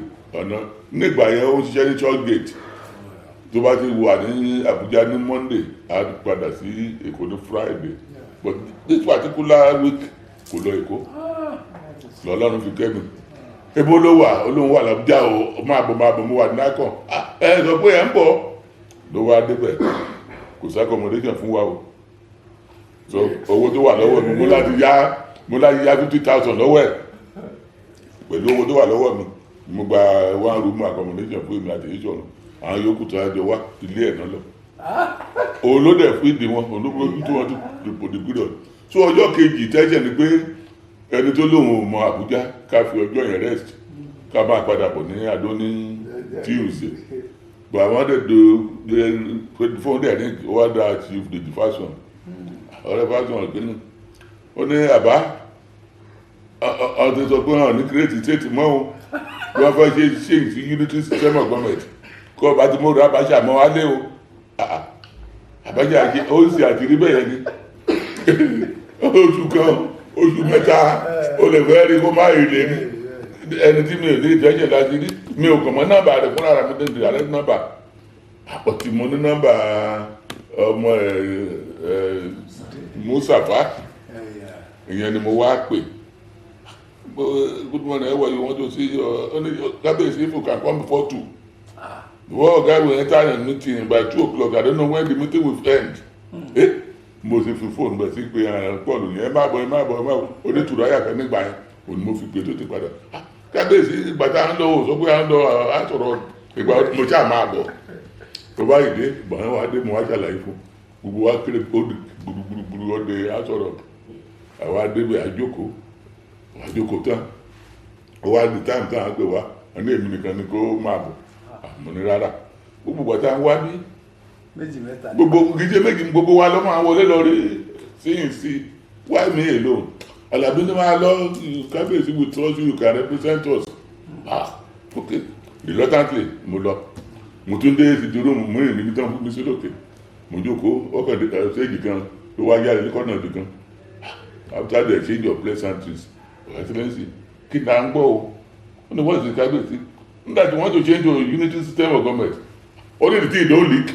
ọ̀nà nígbà yẹn ó ṣiṣẹ́ ní church gate tó bá ti wà ní Àbújá ní Monday a padà sí Èkó ní Friday but this particular week kò lọ Èkó lọ́lọ́run fi kẹ́ mi ebo ló wà olóhùn wà l'Àbújá o máa bọ̀ mo wà ní akọ ẹ sọ pé ẹ ń bọ̀ ló wá débẹ̀ kò sí accommodation fún wa o so owó tó wà lọ́wọ́ mi mo láti yá 50,000 lọ́wọ́ ẹ̀ pẹ̀lú owó tó wà lọ́wọ́ mi mo gba one room accommodation fún èmi àti ìṣọ̀nù àwọn yòókù tó àjọ wá ilé ẹ̀ náà lọ òun ló dẹ̀ fún ìdí wọn òun ló gbójú tó wọn tó the period so ọjọ́ kejì tẹ́jẹ̀ ni pé ẹni tó lóun ò mọ Àbújá ká fi ọjọ́ yẹn rest ká máa padà bọ̀ ní Adó ní Tuesday but àwọn dẹ̀ fún dẹ̀ ní wádà chief the fashion ọ̀rẹ́ fashion ìpínlẹ̀ ó ní àbá ọ̀tẹ̀ sọ pé hàn ní kírètì tètè mọ́ o wọ́n fẹ́ ṣe ìsí unity system of government kọ́ ọba tí mo rà Abacha mọ́ wálé o Abacha ó sì àtìrí bẹ́ẹ̀ ni oṣù kan oṣù mẹ́ta o lè fẹ́ rí kó má rí lè rí ẹni tí mi ò ní ìtẹ́jẹ̀ láti rí mi ò kàn mọ́ nọ́mbà rẹ̀ fúnra rẹ̀ mi tẹ́lẹ̀ direct nọ́mbà àpótí mo ní nọ́mbà ọmọ Musafa ìyẹn ni mo wá pè good morning how are you want to see kábíyèsí if you can come before 2 the world guy will enter a meeting by 2 o'clock I don't know when the meeting will end mo sì fi fóònù bẹ̀ sí pé pọ́ọ̀lù yẹn ẹ má bọ̀ onítùrọ̀ ayà kan nígbà yẹn òní mo fi pè tó ti padà kábíyèsí ìgbà tá à ń lọ ò sọ pé à ń lọ àtọ̀rọ̀ ìgbà mo ṣáà máa bọ̀ tó bá yìí dé ìgbà yẹn wá dé mo wá ṣàlàyé fún gbogbo wa kéré ó di gbùrùgbùrù ọdẹ àtọ̀rọ̀ àwa débẹ̀ àjókòó tán ó wá di táìmù táwọn àgbẹ̀ wá ẹni èmi nìkan ni kó máa bọ̀ àmọ́ ní rárá gbogbo àtà ń wá bí gbogbo gíjé méjì gbogbo wa ló máa wọlé lọ rí síyìn sí why me alone Alabi ni máa lọ kábíyèsí we trust you can represent us okay reluctantly mo lọ mo tún dé ti dúró mo rìn níbi tán fún mi sí lókè mo jókòó ọkàn ṣéèjì kan ló wá yára ní kọ́nà ibì kan after the exchange of pleasantries your excellency kí n à ń gbọ́ o wọ́n ní wọ́n ti kábíyèsí nígbà tí wọ́n to change to unity system of government only the thing don leak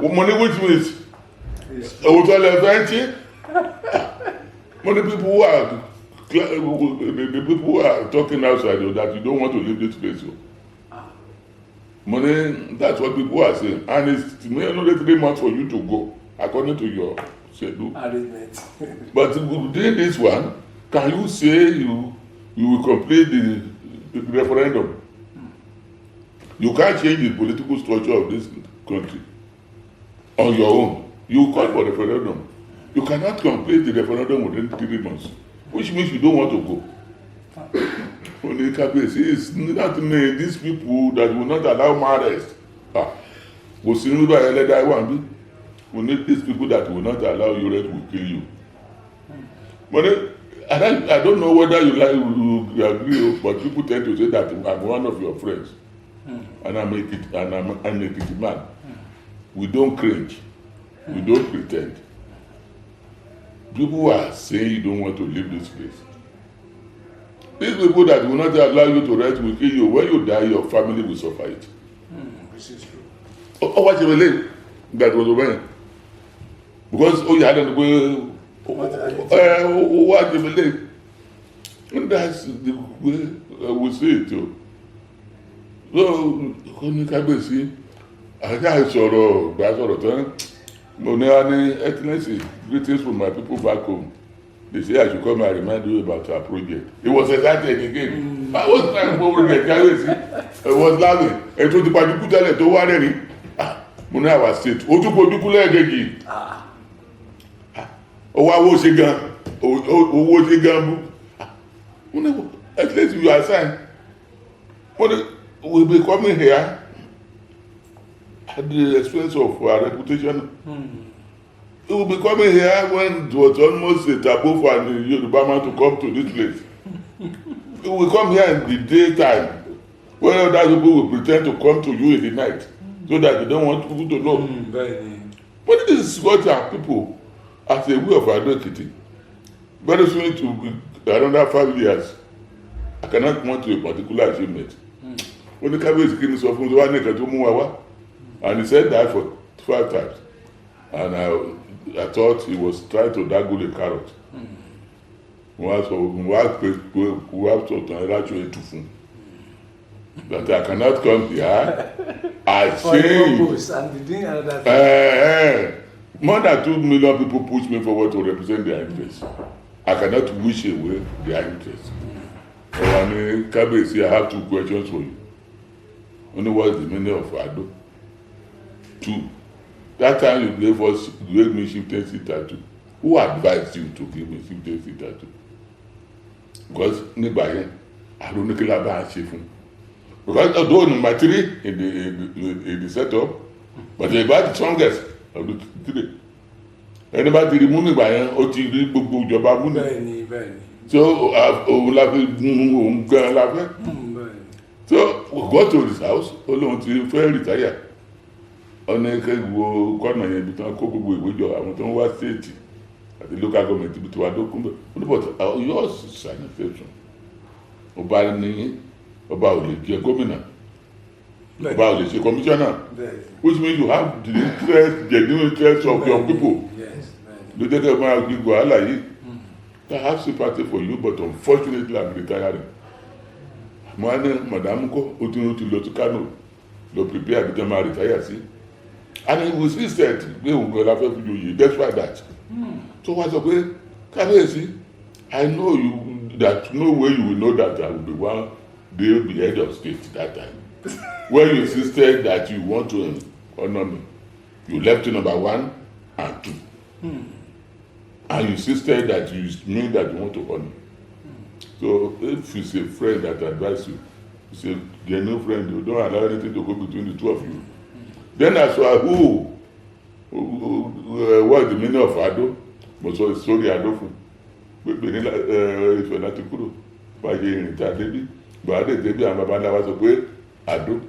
money which means òótọ́ lẹ fẹ́ ṣe money people who are the people who are talking outside that you don't want to leave this place money that's what people are saying and it's only 3 months for you to go according to your schedule but within this one can you say you will complete the referendum you can't change the political structure of this country on your own you call for referendum you cannot complete the referendum within 3 months which means you don't want to go only kábíyèsí is not me these people that will not allow marriage kò sí nígbà ẹlẹ́dàá wà bí we need these people that will not allow you rest will kill you but I don't know whether you agree but people tend to say that I'm one of your friends and I'm an Ekiti man we don't cringe we don't pretend people are saying you don't want to leave this place these people that will not allow you to rest will kill you when you die your family will suffer it this is true wá ṣe wẹlé that was over because ó yà á dẹnu pé wá ṣe wẹlé and that's the way we say it o so ó ní kábíyèsí àjà ìsọ̀rọ̀ gbà sọ̀rọ̀ tán mo ní wá ní excellency greetings from my people back home they say I should come and remind you about our project it was exciting again I was trying to over the kábíyèsí I was laughing ètò ìpàdùkú tẹ́lẹ̀ tó wá rẹ̀ ni mo ní àwa state ó tún kojú kúlẹ̀ ẹ̀gẹ́gì owó awó ṣe gan owó ṣe gan bú mo ní at least you are signed mo ní we be coming here at the expense of our reputation we will be coming here when it was almost a taboo for the Yoruba man to come to this place we will come here in the daytime when other people will pretend to come to you in the night so that they don't want people to know But this is what our people at the Ewi of Ado Ekiti. Very soon to another 5 years, I cannot point to a particular achievement. When the cabbage came to one nigga, and he said that for 5 times. And I thought he was trying to dangle a carrot. That I cannot come here. I changed. More than 2 million people push me forward to represent their interests. I cannot wish away their interests. So I mean, Kabesi, I have 2 questions for you. Only what's the meaning of Ado? 2. That time you gave me chieftaincy tattoo. Who advised you to give me chieftaincy tattoo? Because nígbà I don't know what I'm saying. Because although number 3 in the setup, but about the strongest of the 3. Anybody remove me by ó ti rí gbogbo ìjọba mú ni. So òun la fi òun gan la fẹ́. So we got to his house, Olóhun ti fẹ́ retire. Ọ̀nà ìkẹ́gbò kọ́nà yẹn ibi tí wọ́n kó gbogbo ìwé jọ àwọn tó ń wá state àti local government ibi tí wọ́n adókùn bẹ̀. But yours is an exception. Ọba ní ọba ò lè jẹ gómìnà. Ọba ò lè ṣe commissioner. Which means you have the interest, genuine interest of your people. Ló jẹ́ kẹ́ máa gbígbó wàhálà yìí. I have sympathy for you, but unfortunately I'm retiring. Mo á ní madam kó o ti lọ sí Kano lọ prepare àbí tẹ́ máa retire sí. And he was insisted pé òun gan la fẹ́ fi joyè despite that. So wá sọ pé Kábíyèsí, I know you that no way you will know that I will be one day be head of state that time. When you insisted that you want to honor me, you left number 1 and 2. And you insisted that you mean that you want to honor. So if it's a friend that advises you, it's a genuine friend, you don't allow anything to go between the 2 of you. Then as for what the meaning of Ado, mo sọ story Ado fún pé ní ìfẹ́ láti kúrò báyé ìrìntà débí gbàdé débí àwọn baba ńlá wa sọ pé Ado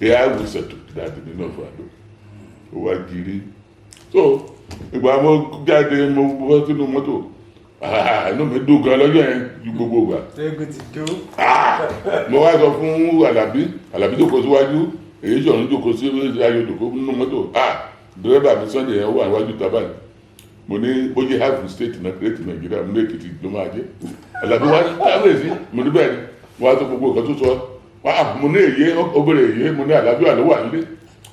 here we settle that the meaning of Ado ó wá gírí. So ìgbà mo jáde mo bọ́ sínú mọ́tò inú mi dùn gan lọ́jọ́ yẹn ju gbogbo ìgbà. Mo wá sọ fún Àlàbí jókòó síwájú èyí sọ̀rọ̀ jókòó sí ayò jókòó nínú mọ́tò. Dírẹ́bà mi Sunday yẹn wà níwájú tábà ní. Mo ní bóyá half state náà kírètì Nàìjíríà mo ní Èkìtì ló máa jẹ́. Àlàbí wá ní Kábíyèsí mo ní bẹ́ẹ̀ ni mo wá sọ gbogbo nǹkan tó sọ. Mo ní èyí obìnrin èyí mo ní Àlàbí wà ló wà nílé.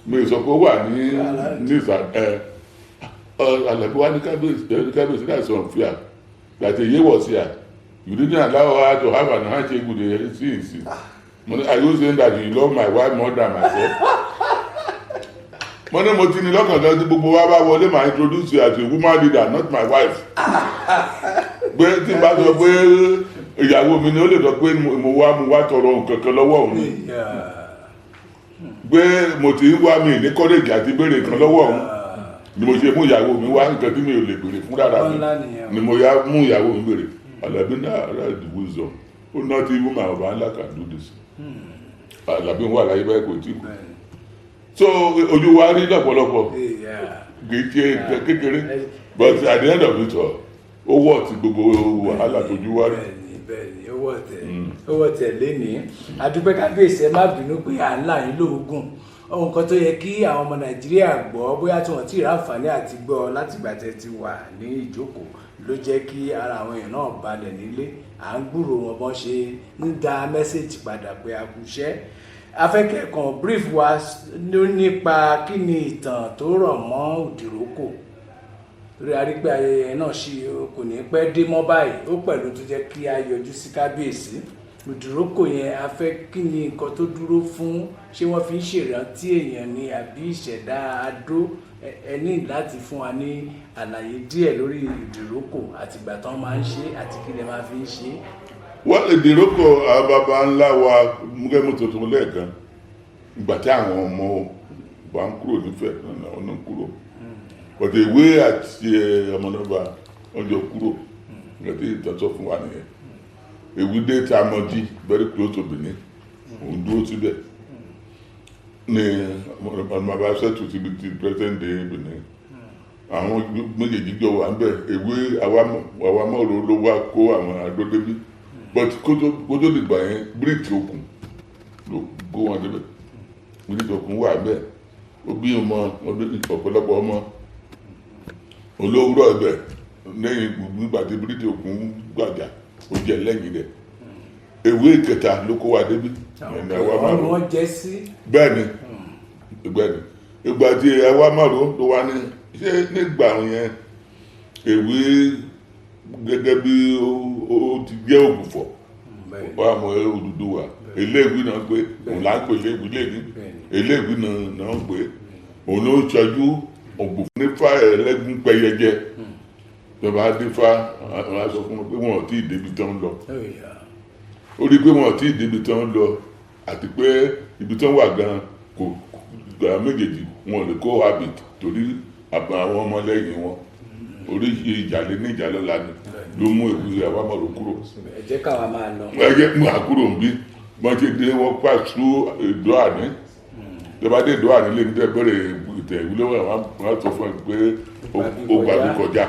Mo sọ pé ó wà ní ìsà Àlàbí wá ní Kábíyèsí that's unfair. That a year was here, you didn't allow her to have an handshake with the CNC. Are you saying that you love my wife more than myself? Mo ní mo ti ní lọ́kàn kan tí gbogbo wa bá wọlé máa introduce you as a woman leader, not my wife. Pé tí n bá sọ pé ìyàwó mi ni ó lè sọ pé mo wá tọrọ nǹkan kan lọ́wọ́ òun. Pé mo ti ń wá mi ní courage àti béèrè nǹkan lọ́wọ́ òun. Ni mo ṣe mú ìyàwó mi wá nǹkan tí mi ò lè béèrè fún rárá mi ni mo yá mú ìyàwó mi béèrè. Àlàbí náà right the wisdom ó náà tí woman ọba ńlá can do this. Àlàbí wà láyé báyìí kò tí kù. So ojú wa rí lọ́pọ̀lọpọ̀ kì í ṣe kékeré but at the end of it all ó wọ̀ tí gbogbo wàhálà tójú wa rí. Bẹ́ẹ̀ni ó wọ̀ tẹ̀ lénìí. Adúpẹ́ Kábíyèsí ẹ má bínú pé à ń là yín lóògùn. Ohun kan tó yẹ kí àwọn ọmọ Nàìjíríà gbọ́ bóyá tí wọ́n ti rí àǹfààní àti gbọ́ láti ìgbà tẹ́ ti wà ní ìjókòó ló jẹ́ kí ara àwọn èèyàn náà balẹ̀ nílé à ń gbúrò wọn bọ́n ṣe ń da mẹ́sẹ̀jì padà pé a kú iṣẹ́. Afẹ́kẹ̀kàn brief wa nípa kí ni ìtàn tó rọ̀ mọ́ Òdìrókò torí a rí pé ayẹyẹ náà ṣì kò ní pẹ́ dé mọ́ báyìí ó pẹ̀lú tó jẹ́ kí a yọjú sí Kábíyèsí. Òdìrókò yẹn a fẹ́ kí ni nǹkan tó dúró fún ṣé wọ́n fi ń ṣèrántí èèyàn ni àbí ìṣẹ̀dá Adó ẹ ní láti fún wa ní àlàyé díẹ̀ lórí Òdìrókò àti ìgbà tán máa ń ṣe àti kí lẹ máa fi ń ṣe. Wọ́n Òdìrókò àwọn baba ńlá wa múgẹ́mú tuntun lẹ́ẹ̀kan ìgbà tí àwọn ọmọ wa ń kúrò nífẹ̀ẹ́ náà ọ̀nà kúrò but ìwé àti ọmọdébà ọjọ́ kúrò nígbà tí ìtọ́sọ́ fún wa nìyẹn. Ewi dé tí a mọ̀ jí very close to Benin òun dúró síbẹ̀ ní ọmọọba ṣètò síbi ti present day Benin àwọn méjèèjì jọ wà ń bẹ̀ ewé àwámọ̀rọ̀ ló wá kó àwọn àdó débi but kó tó dìgbà yẹn bíríìtì okùn ló kó wọn débẹ̀ bíríìtì okùn wà bẹ́ẹ̀ ó bí ọmọ ọ̀pọ̀lọpọ̀ ọmọ olówóró ẹ̀bẹ̀ lẹ́yìn nígbà tí bíríìtì okùn gbàjà ó jẹ lẹ́yìn rẹ̀ ewé ìkẹta ló kó wa débi ọmọ jẹ sí. bẹ́ẹ̀ni ìgbà tí àwámọ̀rọ̀ ló wá ní ṣé nígbà yẹn ewé gẹ́gẹ́ bí ó ti jẹ́ ògùfọ̀ wà mọ́ Odùduwà eléèwé náà pé òun là ń pè léèwé lẹ́ni eléèwé náà ń pè òun ló ń ṣojú ògùfọ̀ nífà ẹlẹ́gùn pẹyẹjẹ tọba dífá àwọn aṣọ fún wọn pé wọn ò tí ì débi tán lọ ó rí pé wọn ò tí ì débi tán lọ àti pé ibi tán wà gan kò gbà méjèèjì wọn ò lè kó habit torí àwọn ọmọlẹ́yìn wọn orí ìjàlé ní ìjàlọ́la ni ló mú ìwé àwámọ̀rọ̀ kúrò. ẹ jẹ́ káwa máa lọ. ẹ jẹ́ mú àkúrò ń bí wọ́n ti dé wọ́n pàṣẹ èdò àní tọ́ba dé èdò àní lè ní bẹ̀rẹ̀ ìtẹ̀ ìwúlé wọn sọ fún ẹ pé ó gbàgbé kọjá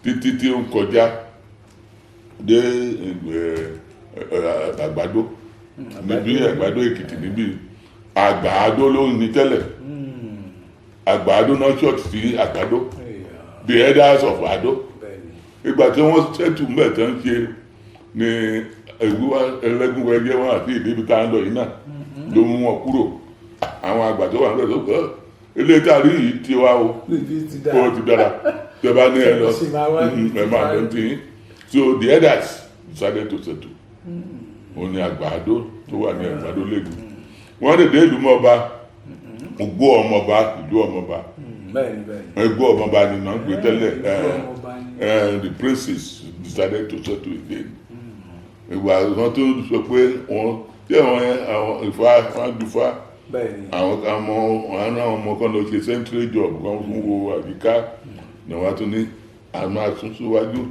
títí tí ó ń kọjá dé àgbàdo níbi àgbàdo Èkìtì níbi àgbàdo ló ní tẹ́lẹ̀ àgbàdo náà ṣọ́ọ̀tì sí àgbàdo the elders of Ado ìgbà tí wọ́n ṣètù mẹ́tẹ̀ ń ṣe ni ìwúwá ẹlẹ́gùn ẹgbẹ́ wọn àti ìdíbi tá à ń lọ yìí náà ló mú wọn kúrò àwọn àgbà tó wà ń lọ tó ilé tá a rí yìí ti wá o ó ti dára tẹ bá ní ẹ lọ ẹ máa lọ tí so the elders decided to settle òun ni àgbàdo tó wà ní àgbàdo lẹ́gùn wọ́n lè dé ìlú mọ́ba ògbó ọmọba ìlú ọmọba ẹgbẹ́ ọmọba ni náà gbé tẹ́lẹ̀ the princes decided to settle again ìgbà wọn tó sọ pé wọn tí àwọn ìfà àwọn ọmọ kan lọ ṣe central job kan fún wo àyíká ní wọn tún ní àwọn àtúnṣíwájú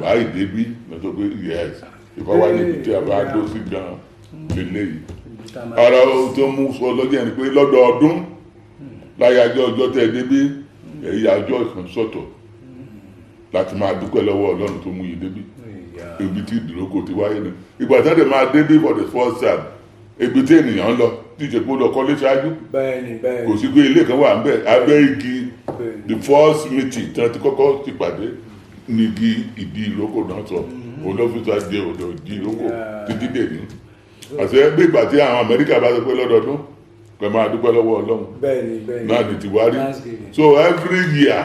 báyìí débí lọ́tọ́ pé yes ìfọwọ́ níbi tí a bá dó sí gan lélẹ́yìí ara tó mú sọ lọ́jọ́ ẹni pé lọ́dọọdún láyájọ́ ọjọ́ tẹ́ débí èyí àjọ ìkan sọ̀tọ̀ láti máa dúpẹ́ lọ́wọ́ Ọlọ́run tó mú yìí débí ibi tí ìdúrókò ti wáyé ni ìgbà tí wọ́n máa débí for the first time ibi tí ènìyàn ń lọ tí ìjẹ́pọ̀ lọ kọ́lé ṣáájú kò sí pé ilé kan wà ń bẹ̀ abẹ́ igi the first meeting tí wọ́n ti kọ́kọ́ ti pàdé ní igi ìdí ìrókò náà sọ òun ló fi sọ àjẹ ọ̀dọ̀ ìdí ìrókò títí dè ní àti ẹgbẹ́ ìgbà tí àwọn Amẹ́ríkà bá sọ pé lọ́dọọdún pẹ̀ máa dúpẹ́ lọ́wọ́ Ọlọ́run náà ní tiwárí so every year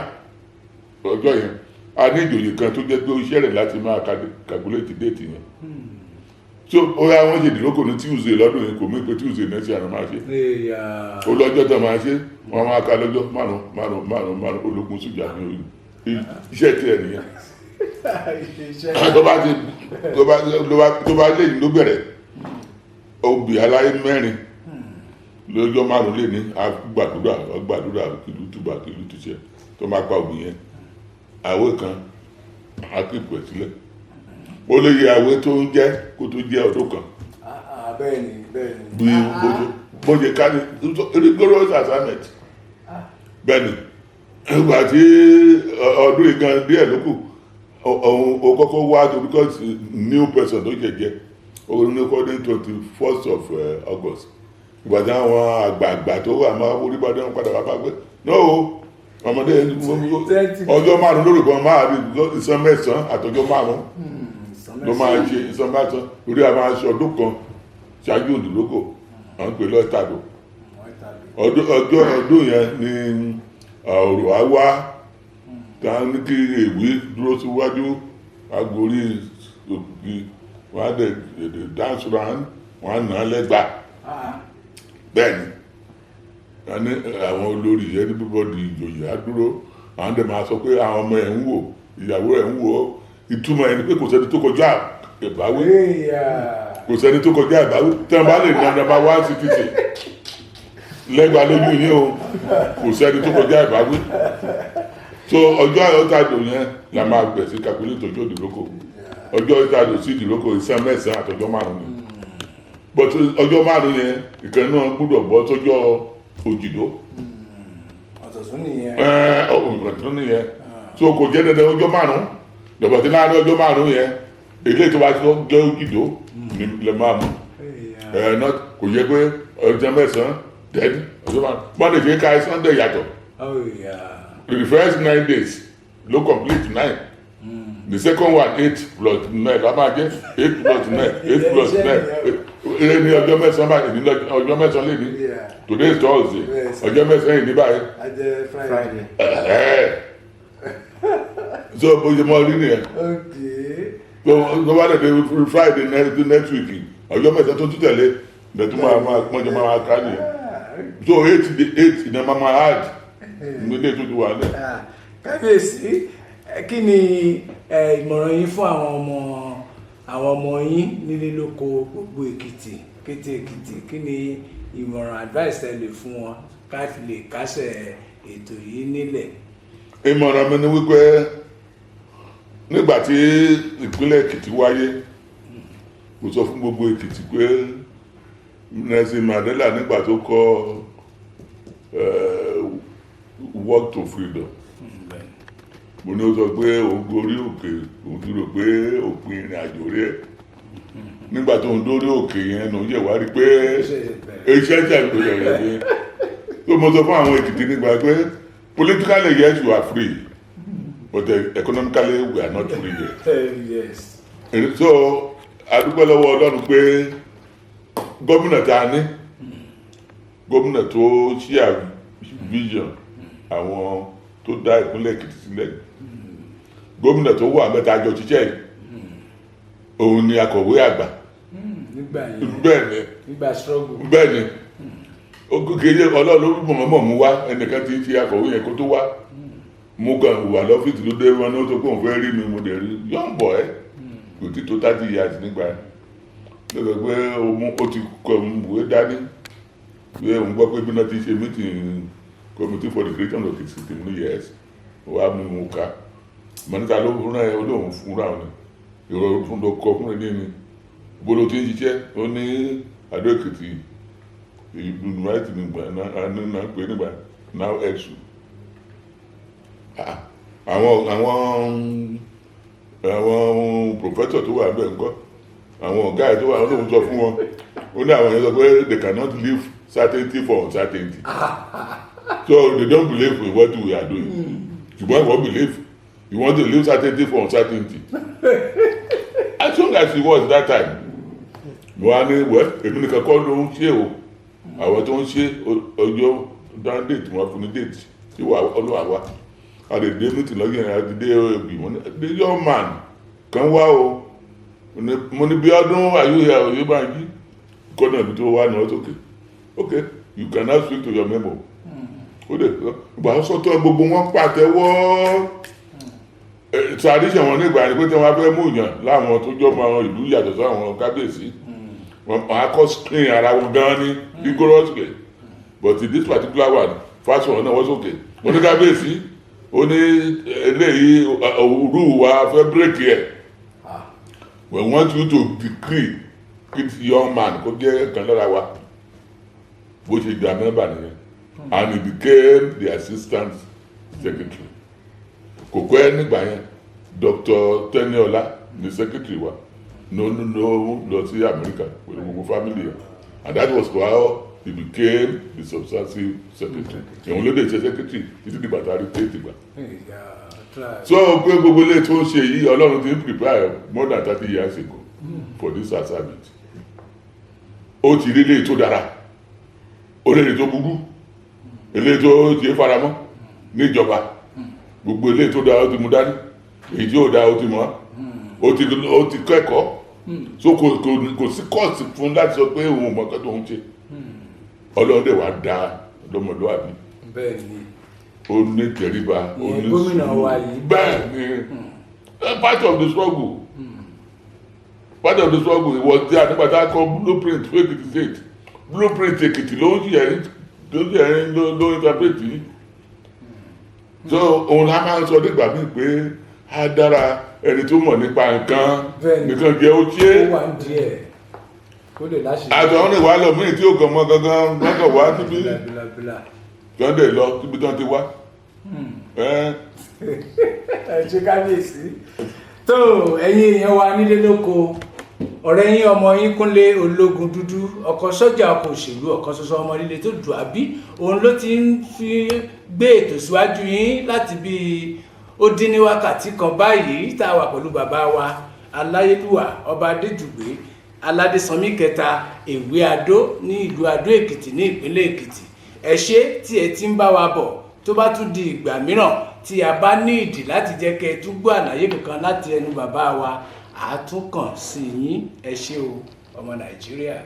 ọjọ́ yẹn a ní ìjòyè kan tó jẹ́ pé ó iṣẹ́ rẹ̀ láti máa calculate date yẹn so ó yá wọ́n ṣe ìdírókò ní Tuesday lọ́dún yìí kò mí pé Tuesday next year máa ṣe ó lọ́jọ́ tó máa ṣe wọ́n máa ka lọ́jọ́ márùn ológun sójà ní orí iṣẹ́ tí ẹ̀ nìyẹn tó bá lẹ́yìn ló bẹ̀rẹ̀ obì aláyé mẹ́rin lọ́jọ́ márùn lè ní gbàdúrà kìlú túbà kìlú túṣẹ́ tó máa pa obì yẹn àwẹ̀ kan á kì pẹ̀ sílẹ̀ ó lè yẹ àwẹ̀ tó ń jẹ́ kó tó jẹ́ ọdún kan bí bóde ká ní rigorous assignment bẹ́ẹ̀ni ìgbà tí ọdún ìgan díẹ̀ ló kù o kọ́kọ́ wá tó because new person tó jẹjẹ o ní according 21st of August ìgbà tí àwọn àgbààgbà tó wà máa wọlé bá dẹ́wọ̀n padà wá bá gbé no ọmọdé ọjọ́ márùn lórí kan máa rí ìsan mẹ́sàn-án àtọjọ́ márùn ló máa ṣe ìsan mẹ́sàn-án orí àwọn aṣọ ọdún kan ṣáájú òdìlókò àwọn pè lọ ìtàdó ọdún yẹn ni ọ̀rọ̀ á wá tá ní kí èwe dúró síwájú agbórí òkè wọn á dẹ̀ dance round wọn á nà á lẹ́gbà bẹ́ẹ̀ ni wọn ní àwọn olórí yẹn ní bíbọ́dì ìjòyè á dúró àwọn dẹ̀ máa sọ pé àwọn ọmọ ẹ̀ ń wò ìyàwó ẹ̀ ń wò ìtumọ̀ ẹ̀ ni pé kò sẹ́ni tó kọjá ìbáwí kò sẹ́ni tó kọjá ìbáwí tí wọ́n bá lè nà nàbà wá sí títì lẹ́gbàá lójú yín o kò sẹ́ni tó kọjá ìbáwí so ọjọ́ ìtàdó yẹn la máa bẹ̀ sí calculate ọjọ́ ìdìrókò ọjọ́ ìtàdó sí ìdìrókò ìsan mẹ́sàn-án àtọjọ́ márùn-ún but ọjọ́ márùn-ún yẹn ìkan náà gbọ́dọ̀ bọ́ sọ́jọ́ òjìdó. ọ̀tọ̀ tún nìyẹn. ọ̀tọ̀ tún nìyẹn so kò jẹ́ dandan ọjọ́ márùn-ún dọ̀bọ̀ tí láàárín ọjọ́ márùn-ún yẹn èlé tó bá jẹ́ òjìdó ni lè máa mú náà kò yẹ pé ọjọ́ mẹ́sàn-án dẹ́ni ọjọ́ márùn-ún monday fi ká sunday yàtọ̀ the first 9 days ló complete 9 the second one 8 plus 9 la máa jẹ́ 8 plus 9 8 plus 9 ní ọjọ́ mẹ́sàn-án báyìí ní ọjọ́ mẹ́sàn-án lè ní today is Thursday ọjọ́ mẹ́sàn-án yìí ní báyìí Friday. so bó ṣe mọ rí nìyẹn tó bá dẹ̀ dé Friday next week ọjọ́ mẹ́sàn-án tó tún tẹ̀lé bẹ̀tún mọ́jọ́ máa ká nìyẹn so 8 ní máa hard nílé tó ti wà ní. Kábíyèsí kí ni ìmọ̀ràn yín fún àwọn ọmọ yín nílé lóko gbogbo Èkìtì kété Èkìtì kí ni ìmọ̀ràn advice tẹ́ lè fún wọn ká lè kásẹ̀ ètò yìí nílẹ̀. ìmọ̀ràn mi ni wípé nígbà tí ìpínlẹ̀ Èkìtì wáyé mo sọ fún gbogbo Èkìtì pé Nelson Mandela nígbà tó kọ walk to freedom mo ní ó sọ pé òun gorí òkè òun ti rò pé òpin ìrìn àjò rẹ̀ nígbà tó ń dórí òkè yẹn ló ń yẹ̀ wá rí pé iṣẹ́ jẹ́ ló yẹ̀ rẹ̀ dé tó mo sọ fún àwọn Èkìtì nígbà pé politically yes you are free but economically we are not free yet. So adúpẹ́ lọ́wọ́ Ọlọ́run pé gómìnà tá a ní gómìnà tó ṣíà vision àwọn tó dá ìpínlẹ̀ Èkìtì sílẹ̀ gómìnà tó wà mẹ́ta àjọ ṣiṣẹ́ yìí òun ni akọ̀wé àgbà nígbà struggle bẹ́ẹ̀ ni kéde Ọlọ́run mọ̀mọ́ mú wá ẹnìkan tí ń ṣe akọ̀wé yẹn kó tó wá mo kàn wà lọ́fíìsì ló dé wọn ní ó tó kóun fẹ́ rí mi mo dẹ̀ rí young boy kò tí tó 30 years nígbà yẹn lọ́sọ̀ pé ó ti kọ ìwé dání pé òun gbọ́ pé bí náà ti ṣe meeting committee for the creation of the system ní years wà mú un ká mọ̀níta ló fún náà olóhùn fúnra wọn ìrọ̀ fún tó kọ fún ẹni ní bolo tí ń ṣiṣẹ́ ó ní Adó Èkìtì university nígbà náà pé nígbà now exu àwọn professor tó wà bẹ́ẹ̀ ńkọ́ àwọn ọ̀gá ẹ̀ tó wà lóhùn sọ fún wọn ó ní àwọn yẹn sọ pé they cannot live certainty for uncertainty so they don't believe in what we are doing ṣùgbọ́n ìwọ believe you want to live certainty for uncertainty as long as it was that time mo wá ní wẹ́ èmi nìkan kọ́ ló ń ṣe o àwọn tó ń ṣe ọjọ́ down date wọn fún ní date tí wà ọlọ́wà wá àdèdè meeting lọ́gìn àdèdè ìgbìmọ̀ ní the young man kan wá o mo ní bí ọdún àyùyà òye bá ń jí kọ́nà ibi tó wà náà sókè okay you can now speak to your memo ó dẹ̀ ìgbà sọ́tọ̀ gbogbo wọn pàtẹ́wọ́ tradition wọn nígbà pé tí wọ́n fẹ́ mú yàn láwọn tó jọ́ mọ́ ìlú yàtọ̀ sí àwọn kábíyèsí wọn á kọ́ screen ara wọn gan ní rigorously but in this particular one fast one náà wọ́n sókè wọ́n ní kábíyèsí ó ní eléyìí òru wa fẹ́ break ẹ̀ we want you to decree it young man kó jẹ́ kan lára wa bó ṣe gba mẹ́bà nìyẹn and he became the assistant secretary kò pẹ́ nígbà yẹn Dr. Teniola ni secretary wa no lọ sí America pẹ̀lú gbogbo family yẹn and that was how he became the substantive secretary ìwọ̀n ló dé ṣe secretary títí di bàtà rí tètè gbà. So pé gbogbo ilé tó ń ṣe yìí Ọlọ́run ti ń prepare more than 30 years ago for this assignment ó ti rí ilé tó dára ó lè tó burú ilé tó ṣe faramọ́ níjọba gbogbo ilé tó dára ó ti mú dání èyí tí ó dára ó ti mọ́ ó ti kẹ́kọ̀ọ́ so kò sí kọ́ọ̀sì fún láti sọ pé òun mọ̀ọ́kẹ́ tó ń ṣe Ọlọ́run dẹ̀ wá dá lọ́mọlúwàbí ó ní tẹríba ó ní sùúrù bẹ́ẹ̀ ni part of the struggle was there nígbà tá a kọ blueprint fún Èkìtì state blueprint Èkìtì ló ń ṣe ló ń interpret yìí so òun la máa ń sọ nígbà míì pé á dára ẹni tó mọ̀ nípa nǹkan nìkan jẹ́ ó ṣe kó lè láṣẹ. àtọ̀hún ni wàá lọ míì tí ó kàn mọ́ gangan lọ́kàn wá síbi bílàbílà. tí wọ́n dẹ̀ lọ síbi tí wọ́n ti wá. ẹ ṣe kábíyèsí. tó ẹ̀yin èèyàn wa nílé lóko, ọ̀rẹ́ yín ọmọ yín Kúnlé Ológundúdú, ọkọ sọ́jà ọkọ òṣèlú, ọkọ ṣoṣo ọmọ líle tó dùn àbí, òun ló ti ń fi gbé ètò síwájú yín láti bí ó dín ní wákàtí kan báyìí tá a wà pẹ̀lú bàbá wa aláyélúwà ọba Adéjùgbé Aládésanmí kẹta Ewi Ado ní ìlú Ado Ekiti ní ìpínlẹ̀ Èkìtì. ẹ ṣé tí ẹ ti ń bá wa bọ̀. tó bá tún di ìgbà mìíràn tí a bá ní ìdí láti jẹ́ kẹ́ ẹ tún gbọ́ àlàyé kankan láti ẹnu bàbá wa, àátúnkàn sí yín. ẹ ṣé o ọmọ Nàìjíríà.